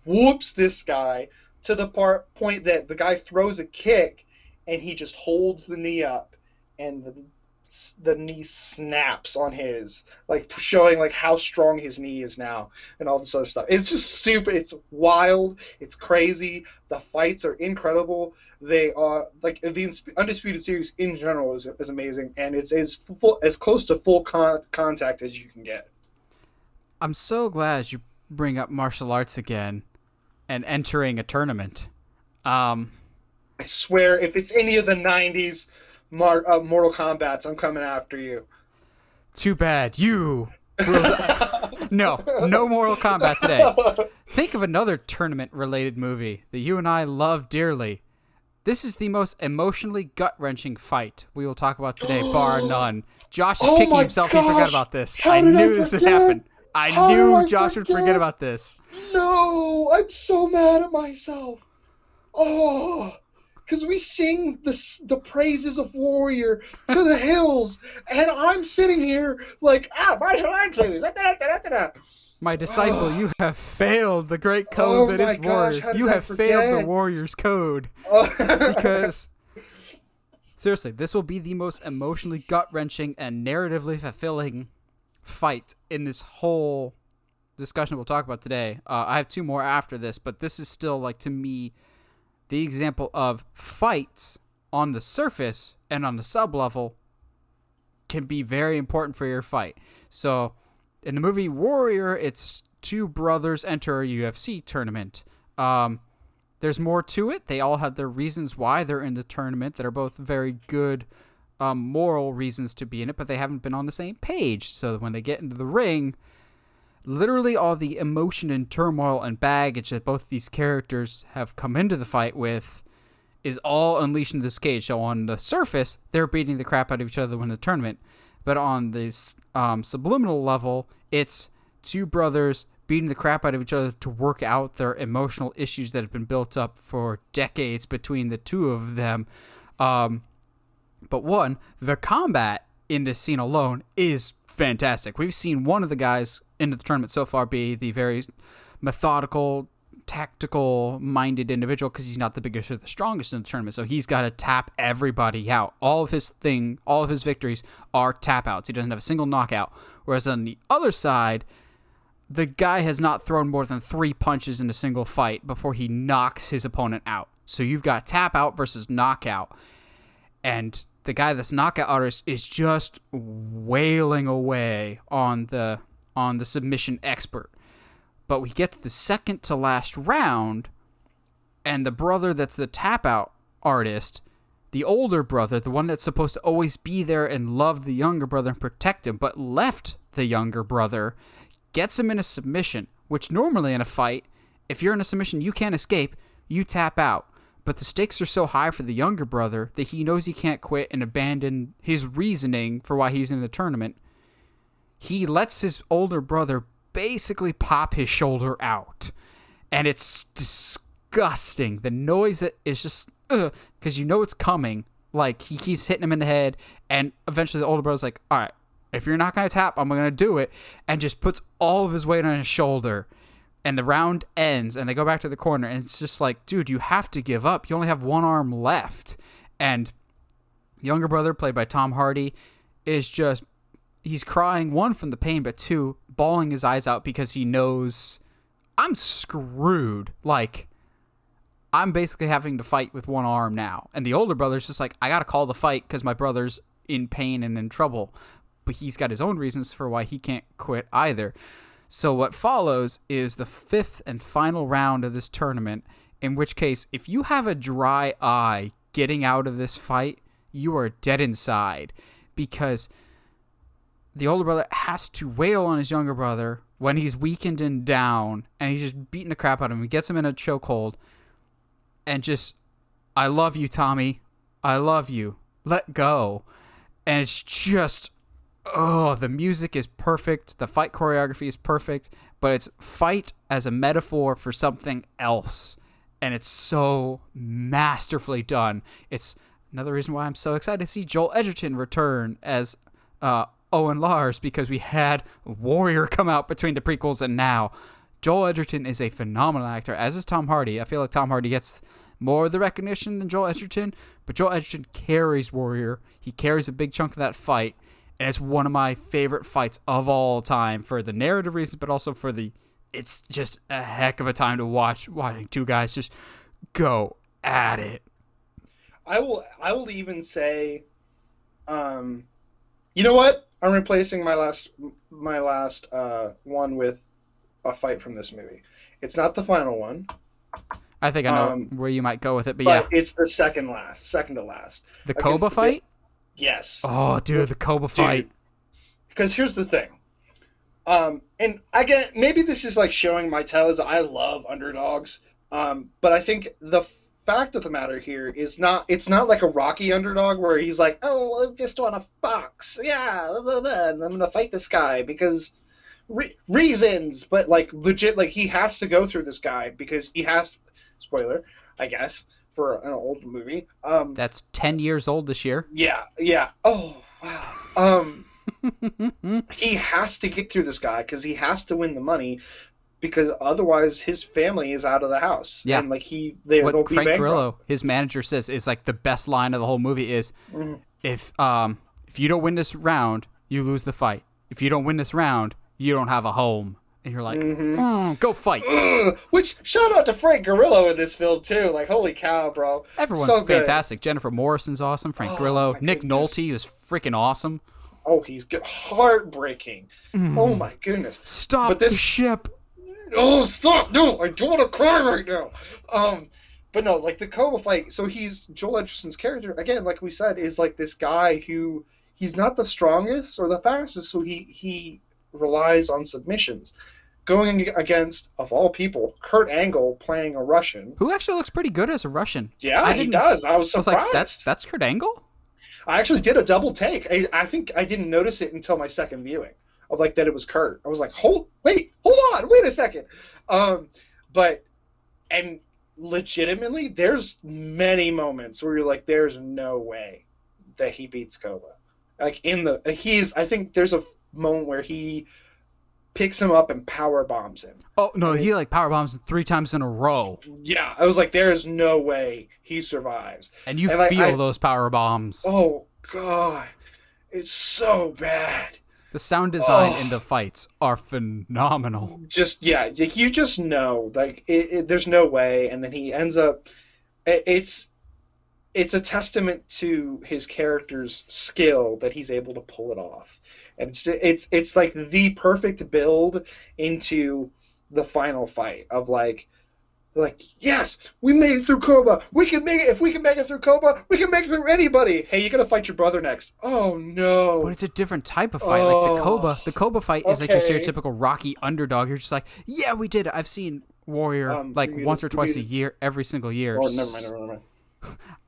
whoops this guy to the point that the guy throws a kick and he just holds the knee up and the knee snaps on his, like showing like how strong his knee is now and all this other stuff. It's just super, it's wild, it's crazy. The fights are incredible. They are like the Undisputed series in general is amazing, and it's as close to full contact as you can get. I'm so glad you bring up martial arts again. And entering a tournament. I swear, if it's any of the 90s Mortal Kombats, I'm coming after you. Too bad. You will No Mortal Kombat today. Think of another tournament-related movie that you and I love dearly. This is the most emotionally gut-wrenching fight we will talk about today, bar none. Josh is kicking himself. He forgot about this. I knew this would happen. I knew Josh would forget about this. No, I'm so mad at myself. Oh, because we sing the praises of Warrior to the hills, and I'm sitting here like, martial arts movies. My disciple, you have failed the great code that is Warrior. You have failed the Warrior's code. Because, seriously, this will be the most emotionally gut-wrenching and narratively fulfilling fight in this whole discussion we'll talk about today. I have 2 more after this, but this is still, like, to me, the example of fights on the surface and on the sub-level can be very important for your fight. So, In the movie Warrior, it's two brothers enter a UFC tournament. There's more to it. They all have their reasons why they're in the tournament that are both very good moral reasons to be in it, but they haven't been on the same page. So when they get into the ring, literally all the emotion and turmoil and baggage that both these characters have come into the fight with is all unleashed in this cage. So on the surface, they're beating the crap out of each other to win the tournament. But on this subliminal level, it's two brothers beating the crap out of each other to work out their emotional issues that have been built up for decades between the two of them. But one, the combat in this scene alone is fantastic. We've seen one of the guys in the tournament so far be the very methodical, tactical-minded individual because he's not the biggest or the strongest in the tournament, so he's got to tap everybody out. All of his victories are tap-outs. He doesn't have a single knockout. Whereas on the other side, the guy has not thrown more than 3 punches in a single fight before he knocks his opponent out. So you've got tap-out versus knockout, and the guy that's knockout artist is just wailing away on the submission expert. But we get to the second to last round, and the brother that's the tap-out artist, the older brother, the one that's supposed to always be there and love the younger brother and protect him, but left the younger brother, gets him in a submission, which normally in a fight, if you're in a submission you can't escape, you tap out. But the stakes are so high for the younger brother that he knows he can't quit and abandon his reasoning for why he's in the tournament. He lets his older brother basically pop his shoulder out. And it's disgusting. The noise that is just, because you know it's coming. Like, he keeps hitting him in the head, and eventually the older brother's like, all right, if you're not going to tap, I'm going to do it, and just puts all of his weight on his shoulder. And the round ends, and they go back to the corner, and it's just like, dude, you have to give up. You only have one arm left. And younger brother, played by Tom Hardy, is just, he's crying, one, from the pain, but two, bawling his eyes out because he knows, I'm screwed. Like, I'm basically having to fight with one arm now. And the older brother's just like, I got to call the fight because my brother's in pain and in trouble. But he's got his own reasons for why he can't quit either. So what follows is the 5th and final round of this tournament, in which case, if you have a dry eye getting out of this fight, you are dead inside. Because the older brother has to wail on his younger brother when he's weakened and down, and he's just beating the crap out of him. He gets him in a chokehold, and just, I love you, Tommy. I love you. Let go. And it's just, oh, the music is perfect. The fight choreography is perfect, but it's fight as a metaphor for something else. And it's so masterfully done. It's another reason why I'm so excited to see Joel Edgerton return as Owen Lars, because we had Warrior come out between the prequels and now. Joel Edgerton is a phenomenal actor, as is Tom Hardy. I feel like Tom Hardy gets more of the recognition than Joel Edgerton, but Joel Edgerton carries Warrior. He carries a big chunk of that fight. And it's one of my favorite fights of all time for the narrative reasons, but also for it's just a heck of a time to watching two guys just go at it. I will even say, you know what? I'm replacing my last one with a fight from this movie. It's not the final one. I think I know where you might go with it, but yeah. It's the second to last. The Koba fight? Yes. Oh, dude, the Koba fight. Because here's the thing. And again, maybe this is like showing my talents. I love underdogs. But I think the fact of the matter here is it's not like a Rocky underdog where he's like, oh, I just want to box. Yeah, blah, blah, and I'm going to fight this guy because reasons. But like legit, like he has to go through this guy because he has, spoiler, I guess, for an old movie. That's 10 years old this year. Yeah. Oh, wow. He has to get through this guy because he has to win the money because otherwise his family is out of the house. Yeah. And like they'll be Frank bankrupt. Grillo, his manager, says is like the best line of the whole movie is, if you don't win this round, you lose the fight. If you don't win this round, you don't have a home. And you're like, go fight. Which, shout out to Frank Grillo in this film, too. Like, holy cow, bro. Everyone's so fantastic. Jennifer Morrison's awesome. Frank Grillo. Nick Nolte was freaking awesome. Oh, he's heartbreaking. Oh my goodness. Stop But this the ship. Oh, stop! No, I don't want to cry right now. But no, like the Koba fight. So he's Joel Edgerton's character again, like we said, is like this guy who he's not the strongest or the fastest, so he relies on submissions. Going against, of all people, Kurt Angle playing a Russian. Who actually looks pretty good as a Russian. Yeah, he does. I was surprised. I was like, that's Kurt Angle? I actually did a double take. I think I didn't notice it until my second viewing of like that it was Kurt. I was like, hold on, wait a second. But legitimately, there's many moments where you're like, there's no way that he beats Koba. Like I think there's a moment where he picks him up and power bombs him. Oh no, he like power bombs him 3 times in a row. Yeah, I was like, there is no way he survives. And you feel those power bombs. Oh god, it's so bad. The sound design in the fights are phenomenal. You just know, like there's no way, and then he ends up. It's a testament to his character's skill that he's able to pull it off. And it's like the perfect build into the final fight of like yes, we made it through Koba. We can make it. If we can make it through Koba, we can make it through anybody. Hey, you're gonna fight your brother next. Oh no! But it's a different type of fight. Like the Koba fight is like your stereotypical Rocky underdog. You're just like, yeah, we did it. I've seen Warrior once or twice a year, every single year. Oh, never mind.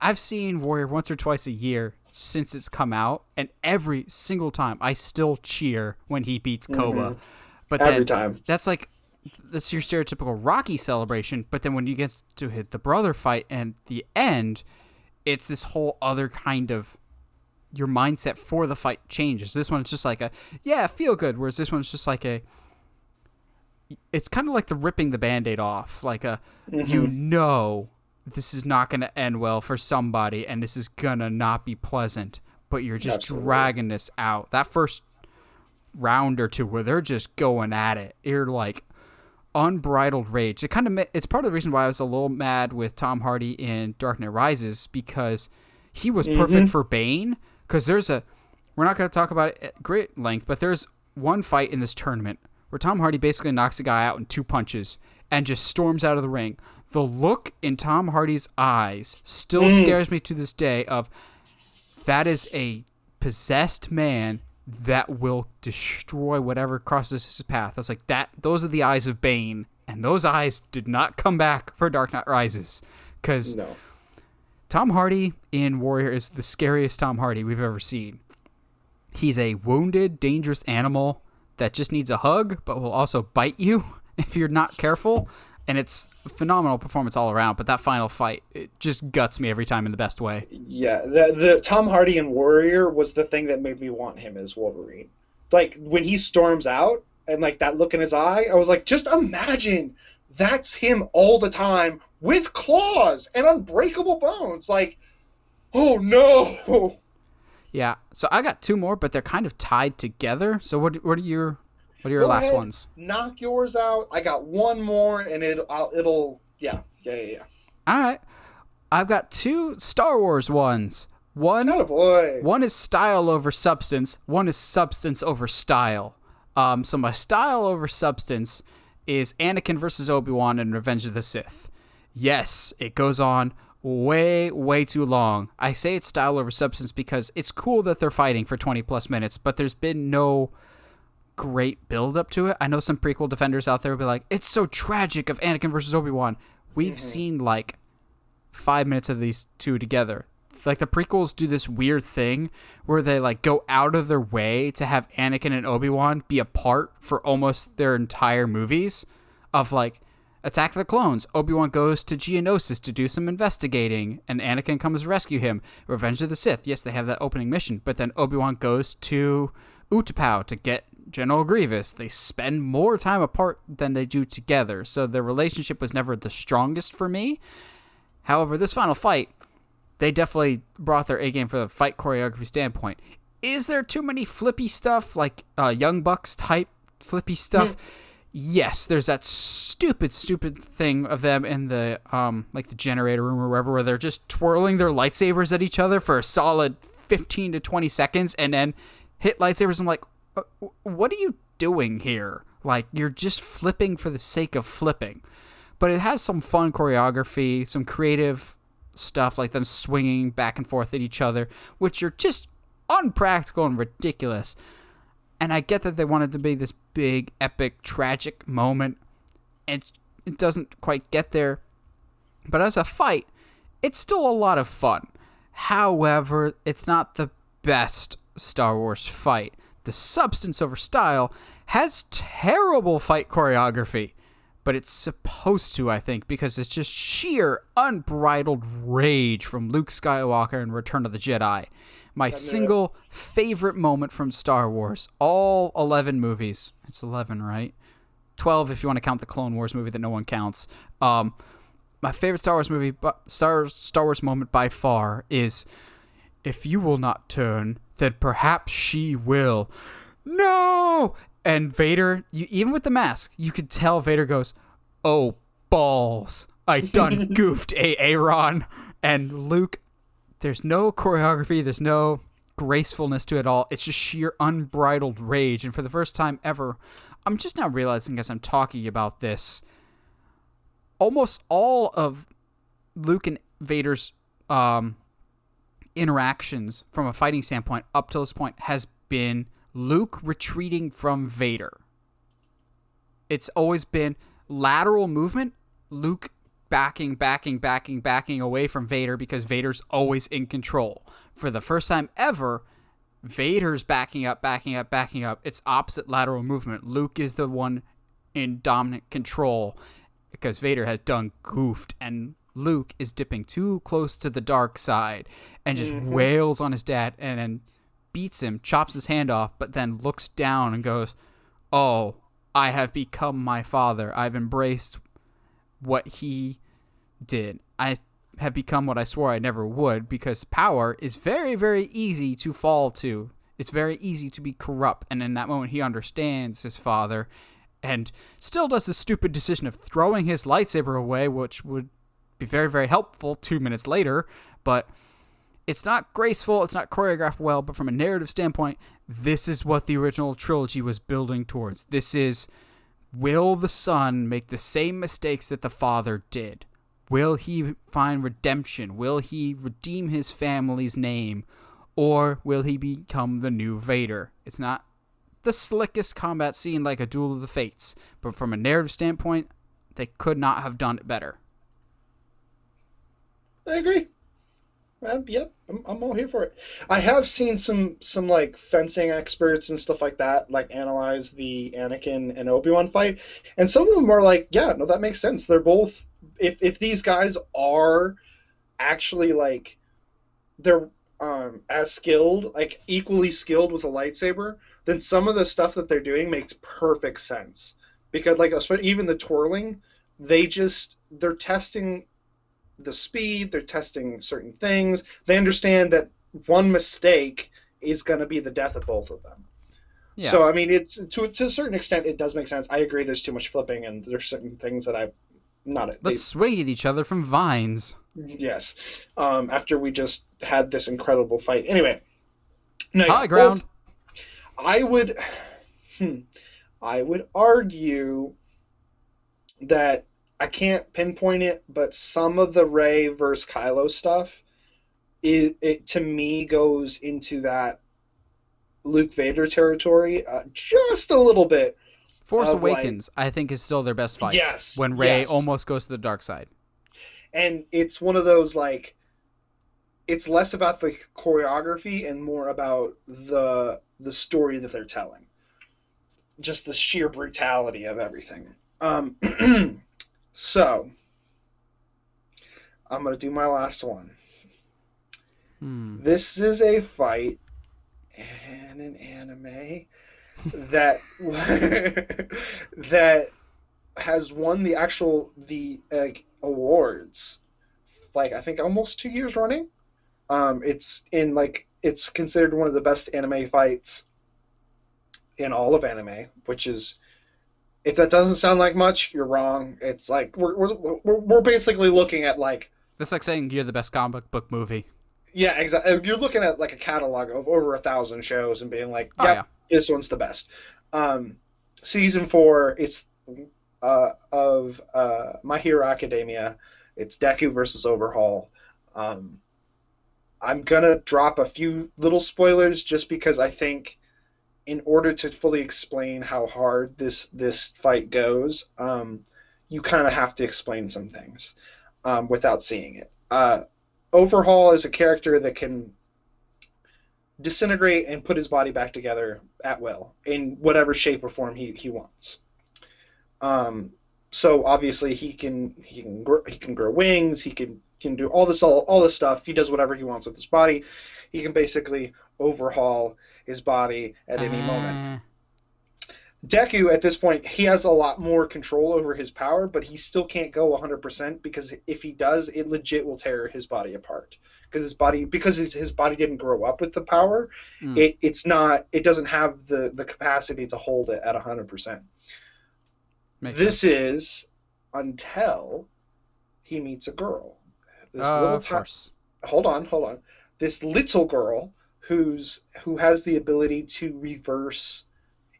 I've seen Warrior once or twice a year since it's come out, and every single time I still cheer when he beats Koba. Mm-hmm. But every time. That's your stereotypical Rocky celebration, but then when you get to hit the brother fight and the end, it's this whole other kind of, your mindset for the fight changes. This one, it's just like feel good, whereas this one's just like it's kind of like the ripping the Band-Aid off, like you know this is not going to end well for somebody, and this is going to not be pleasant, but you're just dragging this out. That first round or two where they're just going at it, you're like, unbridled rage. It's part of the reason why I was a little mad with Tom Hardy in Dark Knight Rises, because he was perfect for Bane. Because we're not going to talk about it at great length, but there's one fight in this tournament where Tom Hardy basically knocks a guy out in 2 punches and just storms out of the ring. The look in Tom Hardy's eyes still scares me to this day of, that is a possessed man that will destroy whatever crosses his path. That's like that. Those are the eyes of Bane, and those eyes did not come back for Dark Knight Rises, because Tom Hardy in Warrior is the scariest Tom Hardy we've ever seen. He's a wounded, dangerous animal that just needs a hug, but will also bite you if you're not careful. And it's a phenomenal performance all around. But that final fight, it just guts me every time in the best way. Yeah, the Tom Hardy in Warrior was the thing that made me want him as Wolverine. Like, when he storms out and, like, that look in his eye, I was like, just imagine that's him all the time with claws and unbreakable bones. Like, oh, no. Yeah, so I got 2 more, but they're kind of tied together. So what are your last ones? Knock yours out. I got 1 more, and it'll yeah. All right, I've got 2 Star Wars ones. One is style over substance. One is substance over style. So my style over substance is Anakin versus Obi-Wan in Revenge of the Sith. Yes, it goes on way, way too long. I say it's style over substance because it's cool that they're fighting for 20 plus minutes, but there's been no great build up to it. I know some prequel defenders out there will be like, it's so tragic of Anakin versus Obi-Wan. We've seen like 5 minutes of these two together. Like, the prequels do this weird thing where they like go out of their way to have Anakin and Obi-Wan be apart for almost their entire movies. Of like, Attack of the Clones, Obi-Wan goes to Geonosis to do some investigating, and Anakin comes to rescue him. Revenge of the Sith, yes, they have that opening mission, but then Obi-Wan goes to Utapau to get General Grievous. They spend more time apart than they do together, so their relationship was never the strongest for me. However, this final fight, they definitely brought their A-game for the fight choreography standpoint. Is there too many flippy stuff, like Young Bucks type flippy stuff? Yes, there's that stupid thing of them in the like the generator room or wherever, where they're just twirling their lightsabers at each other for a solid 15 to 20 seconds, and then hit lightsabers. I'm like, what are you doing here? Like, you're just flipping for the sake of flipping. But it has some fun choreography, some creative stuff, like them swinging back and forth at each other, which are just unpractical and ridiculous. And I get that they wanted to be this big, epic, tragic moment. It doesn't quite get there. But as a fight, it's still a lot of fun. However, it's not the best Star Wars fight. The substance over style has terrible fight choreography. But it's supposed to, I think, because it's just sheer, unbridled rage from Luke Skywalker in Return of the Jedi. My single favorite moment from Star Wars. All 11 movies. It's 11, right? 12 if you want to count the Clone Wars movie that no one counts. My favorite Star Wars moment by far is, if you will not turn, then perhaps she will. No! And Vader, even with the mask, you could tell Vader goes, "Oh, balls. I done goofed, Aaron." And Luke, there's no choreography, there's no gracefulness to it all. It's just sheer unbridled rage. And for the first time ever, I'm just now realizing as I'm talking about this, almost all of Luke and Vader's interactions from a fighting standpoint up to this point has been Luke retreating from Vader. It's always been lateral movement, Luke backing away from Vader because Vader's always in control. For the first time ever, Vader's backing up. It's opposite lateral movement. Luke is the one in dominant control because Vader has done goofed, and Luke is dipping too close to the dark side and just wails on his dad and then beats him, chops his hand off, but then looks down and goes, "Oh, I have become my father. I've embraced what he did. I have become what I swore I never would," because power is very, very easy to fall to. It's very easy to be corrupt. And in that moment, he understands his father and still does the stupid decision of throwing his lightsaber away, which would be very, very helpful 2 minutes later. But it's not graceful, it's not choreographed well, but from a narrative standpoint, this is what the original trilogy was building towards. This is, will the son make the same mistakes that the father did? Will he find redemption? Will he redeem his family's name? Or will he become the new Vader? It's not the slickest combat scene like a Duel of the Fates, but from a narrative standpoint, they could not have done it better. I agree. Yep, I'm all here for it. I have seen some like fencing experts and stuff like that, like analyze the Anakin and Obi-Wan fight, and some of them are like, yeah, no, that makes sense. They're both, if these guys are actually like, they're as skilled, like equally skilled with a lightsaber, then some of the stuff that they're doing makes perfect sense. Because like even the twirling, they're testing the speed, they're testing certain things. They understand that one mistake is going to be the death of both of them. Yeah. So, I mean, it's to a certain extent, it does make sense. I agree there's too much flipping, and there's certain things that Let's swing at each other from vines. Yes. After we just had this incredible fight. Anyway. No, high ground. I would argue that I can't pinpoint it, but some of the Rey versus Kylo stuff, it to me goes into that Luke Vader territory just a little bit. Force Awakens, I think, is still their best fight. Yes. When Rey almost goes to the dark side. And it's one of those, like, it's less about the choreography and more about the story that they're telling. Just the sheer brutality of everything. So, I'm going to do my last one. This is a fight in an anime that that has won the awards, like, I think almost 2 years running. It's considered one of the best anime fights in all of anime, which is, if that doesn't sound like much, you're wrong. It's like we're basically looking at, like, that's like saying you're the best comic book movie. Yeah, exactly. You're looking at like a catalog of over 1,000 shows and being like, Oh, "Yep, yeah. this one's the best." Um, season four, it's of My Hero Academia. It's Deku versus Overhaul. Um, I'm gonna drop a few little spoilers just because I think in order to fully explain how hard this fight goes, you kind of have to explain some things without seeing it. Overhaul is a character that can disintegrate and put his body back together at will in whatever shape or form he wants. Um, so obviously he can grow wings. He can do all this stuff. He does whatever he wants with his body. He can basically overhaul his body at any moment. Deku, at this point, he has a lot more control over his power, but he still can't go 100% because if he does, it legit will tear his body apart. Because his body didn't grow up with the power, it doesn't have the capacity to hold it at 100%. This is until he meets a girl. Of course. Hold on. This little girl who has the ability to reverse.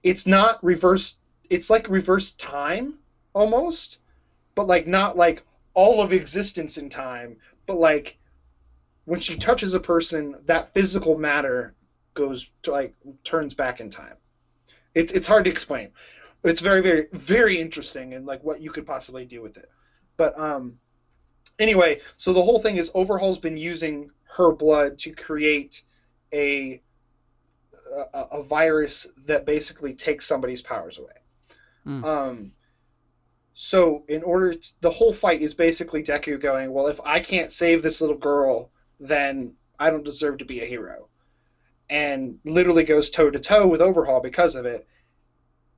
It's not reverse. It's like reverse time almost, but like not like all of existence in time, but like when she touches a person, that physical matter goes to like turns back in time. It's hard to explain. It's very, very, very interesting and like what you could possibly do with it. But anyway, so the whole thing is Overhaul's been using her blood to create a virus that basically takes somebody's powers away. So the whole fight is basically Deku going, well, if I can't save this little girl, then I don't deserve to be a hero. And literally goes toe to toe with Overhaul because of it.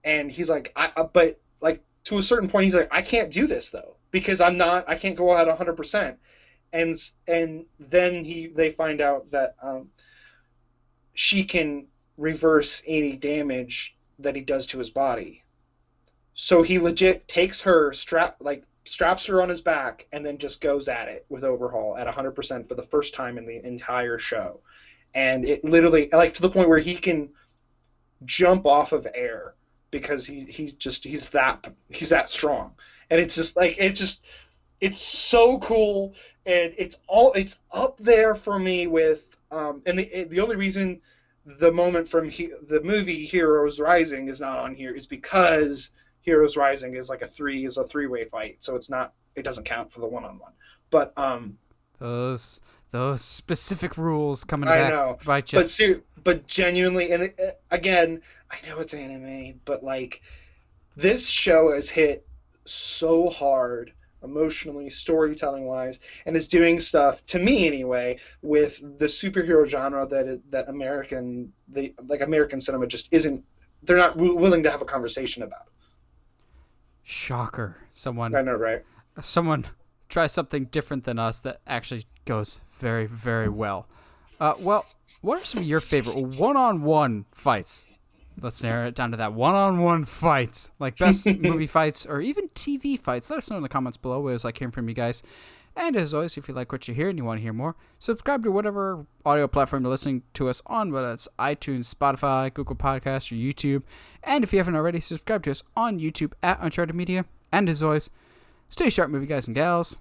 And he's like, but like to a certain point, he's like, I can't do this though, because I can't go out 100%. And then they find out that she can reverse any damage that he does to his body. So he legit takes her, straps her on his back, and then just goes at it with Overhaul at 100% for the first time in the entire show. And it literally, like, to the point where he can jump off of air because he's that strong. And it's just like it's so cool, and it's up there for me with and the only reason the moment from the movie Heroes Rising is not on here is because Heroes Rising is like a three-way fight, so it doesn't count for the one-on-one. But those specific rules coming I back know, bite you. but genuinely, and again, I know it's anime, but like this show has hit so hard emotionally, storytelling wise, and is doing stuff, to me anyway, with the superhero genre that American cinema just isn't. They're not willing to have a conversation about. Shocker! I know, right? Someone tries something different than us that actually goes very, very well. Well, what are some of your favorite one-on-one fights? Let's narrow it down to that. One-on-one fights. Like best movie fights or even TV fights. Let us know in the comments below. We always like hearing from you guys. And as always, if you like what you hear and you want to hear more, subscribe to whatever audio platform you're listening to us on, whether it's iTunes, Spotify, Google Podcasts, or YouTube. And if you haven't already, subscribe to us on YouTube at Uncharted Media. And as always, stay sharp, movie guys and gals.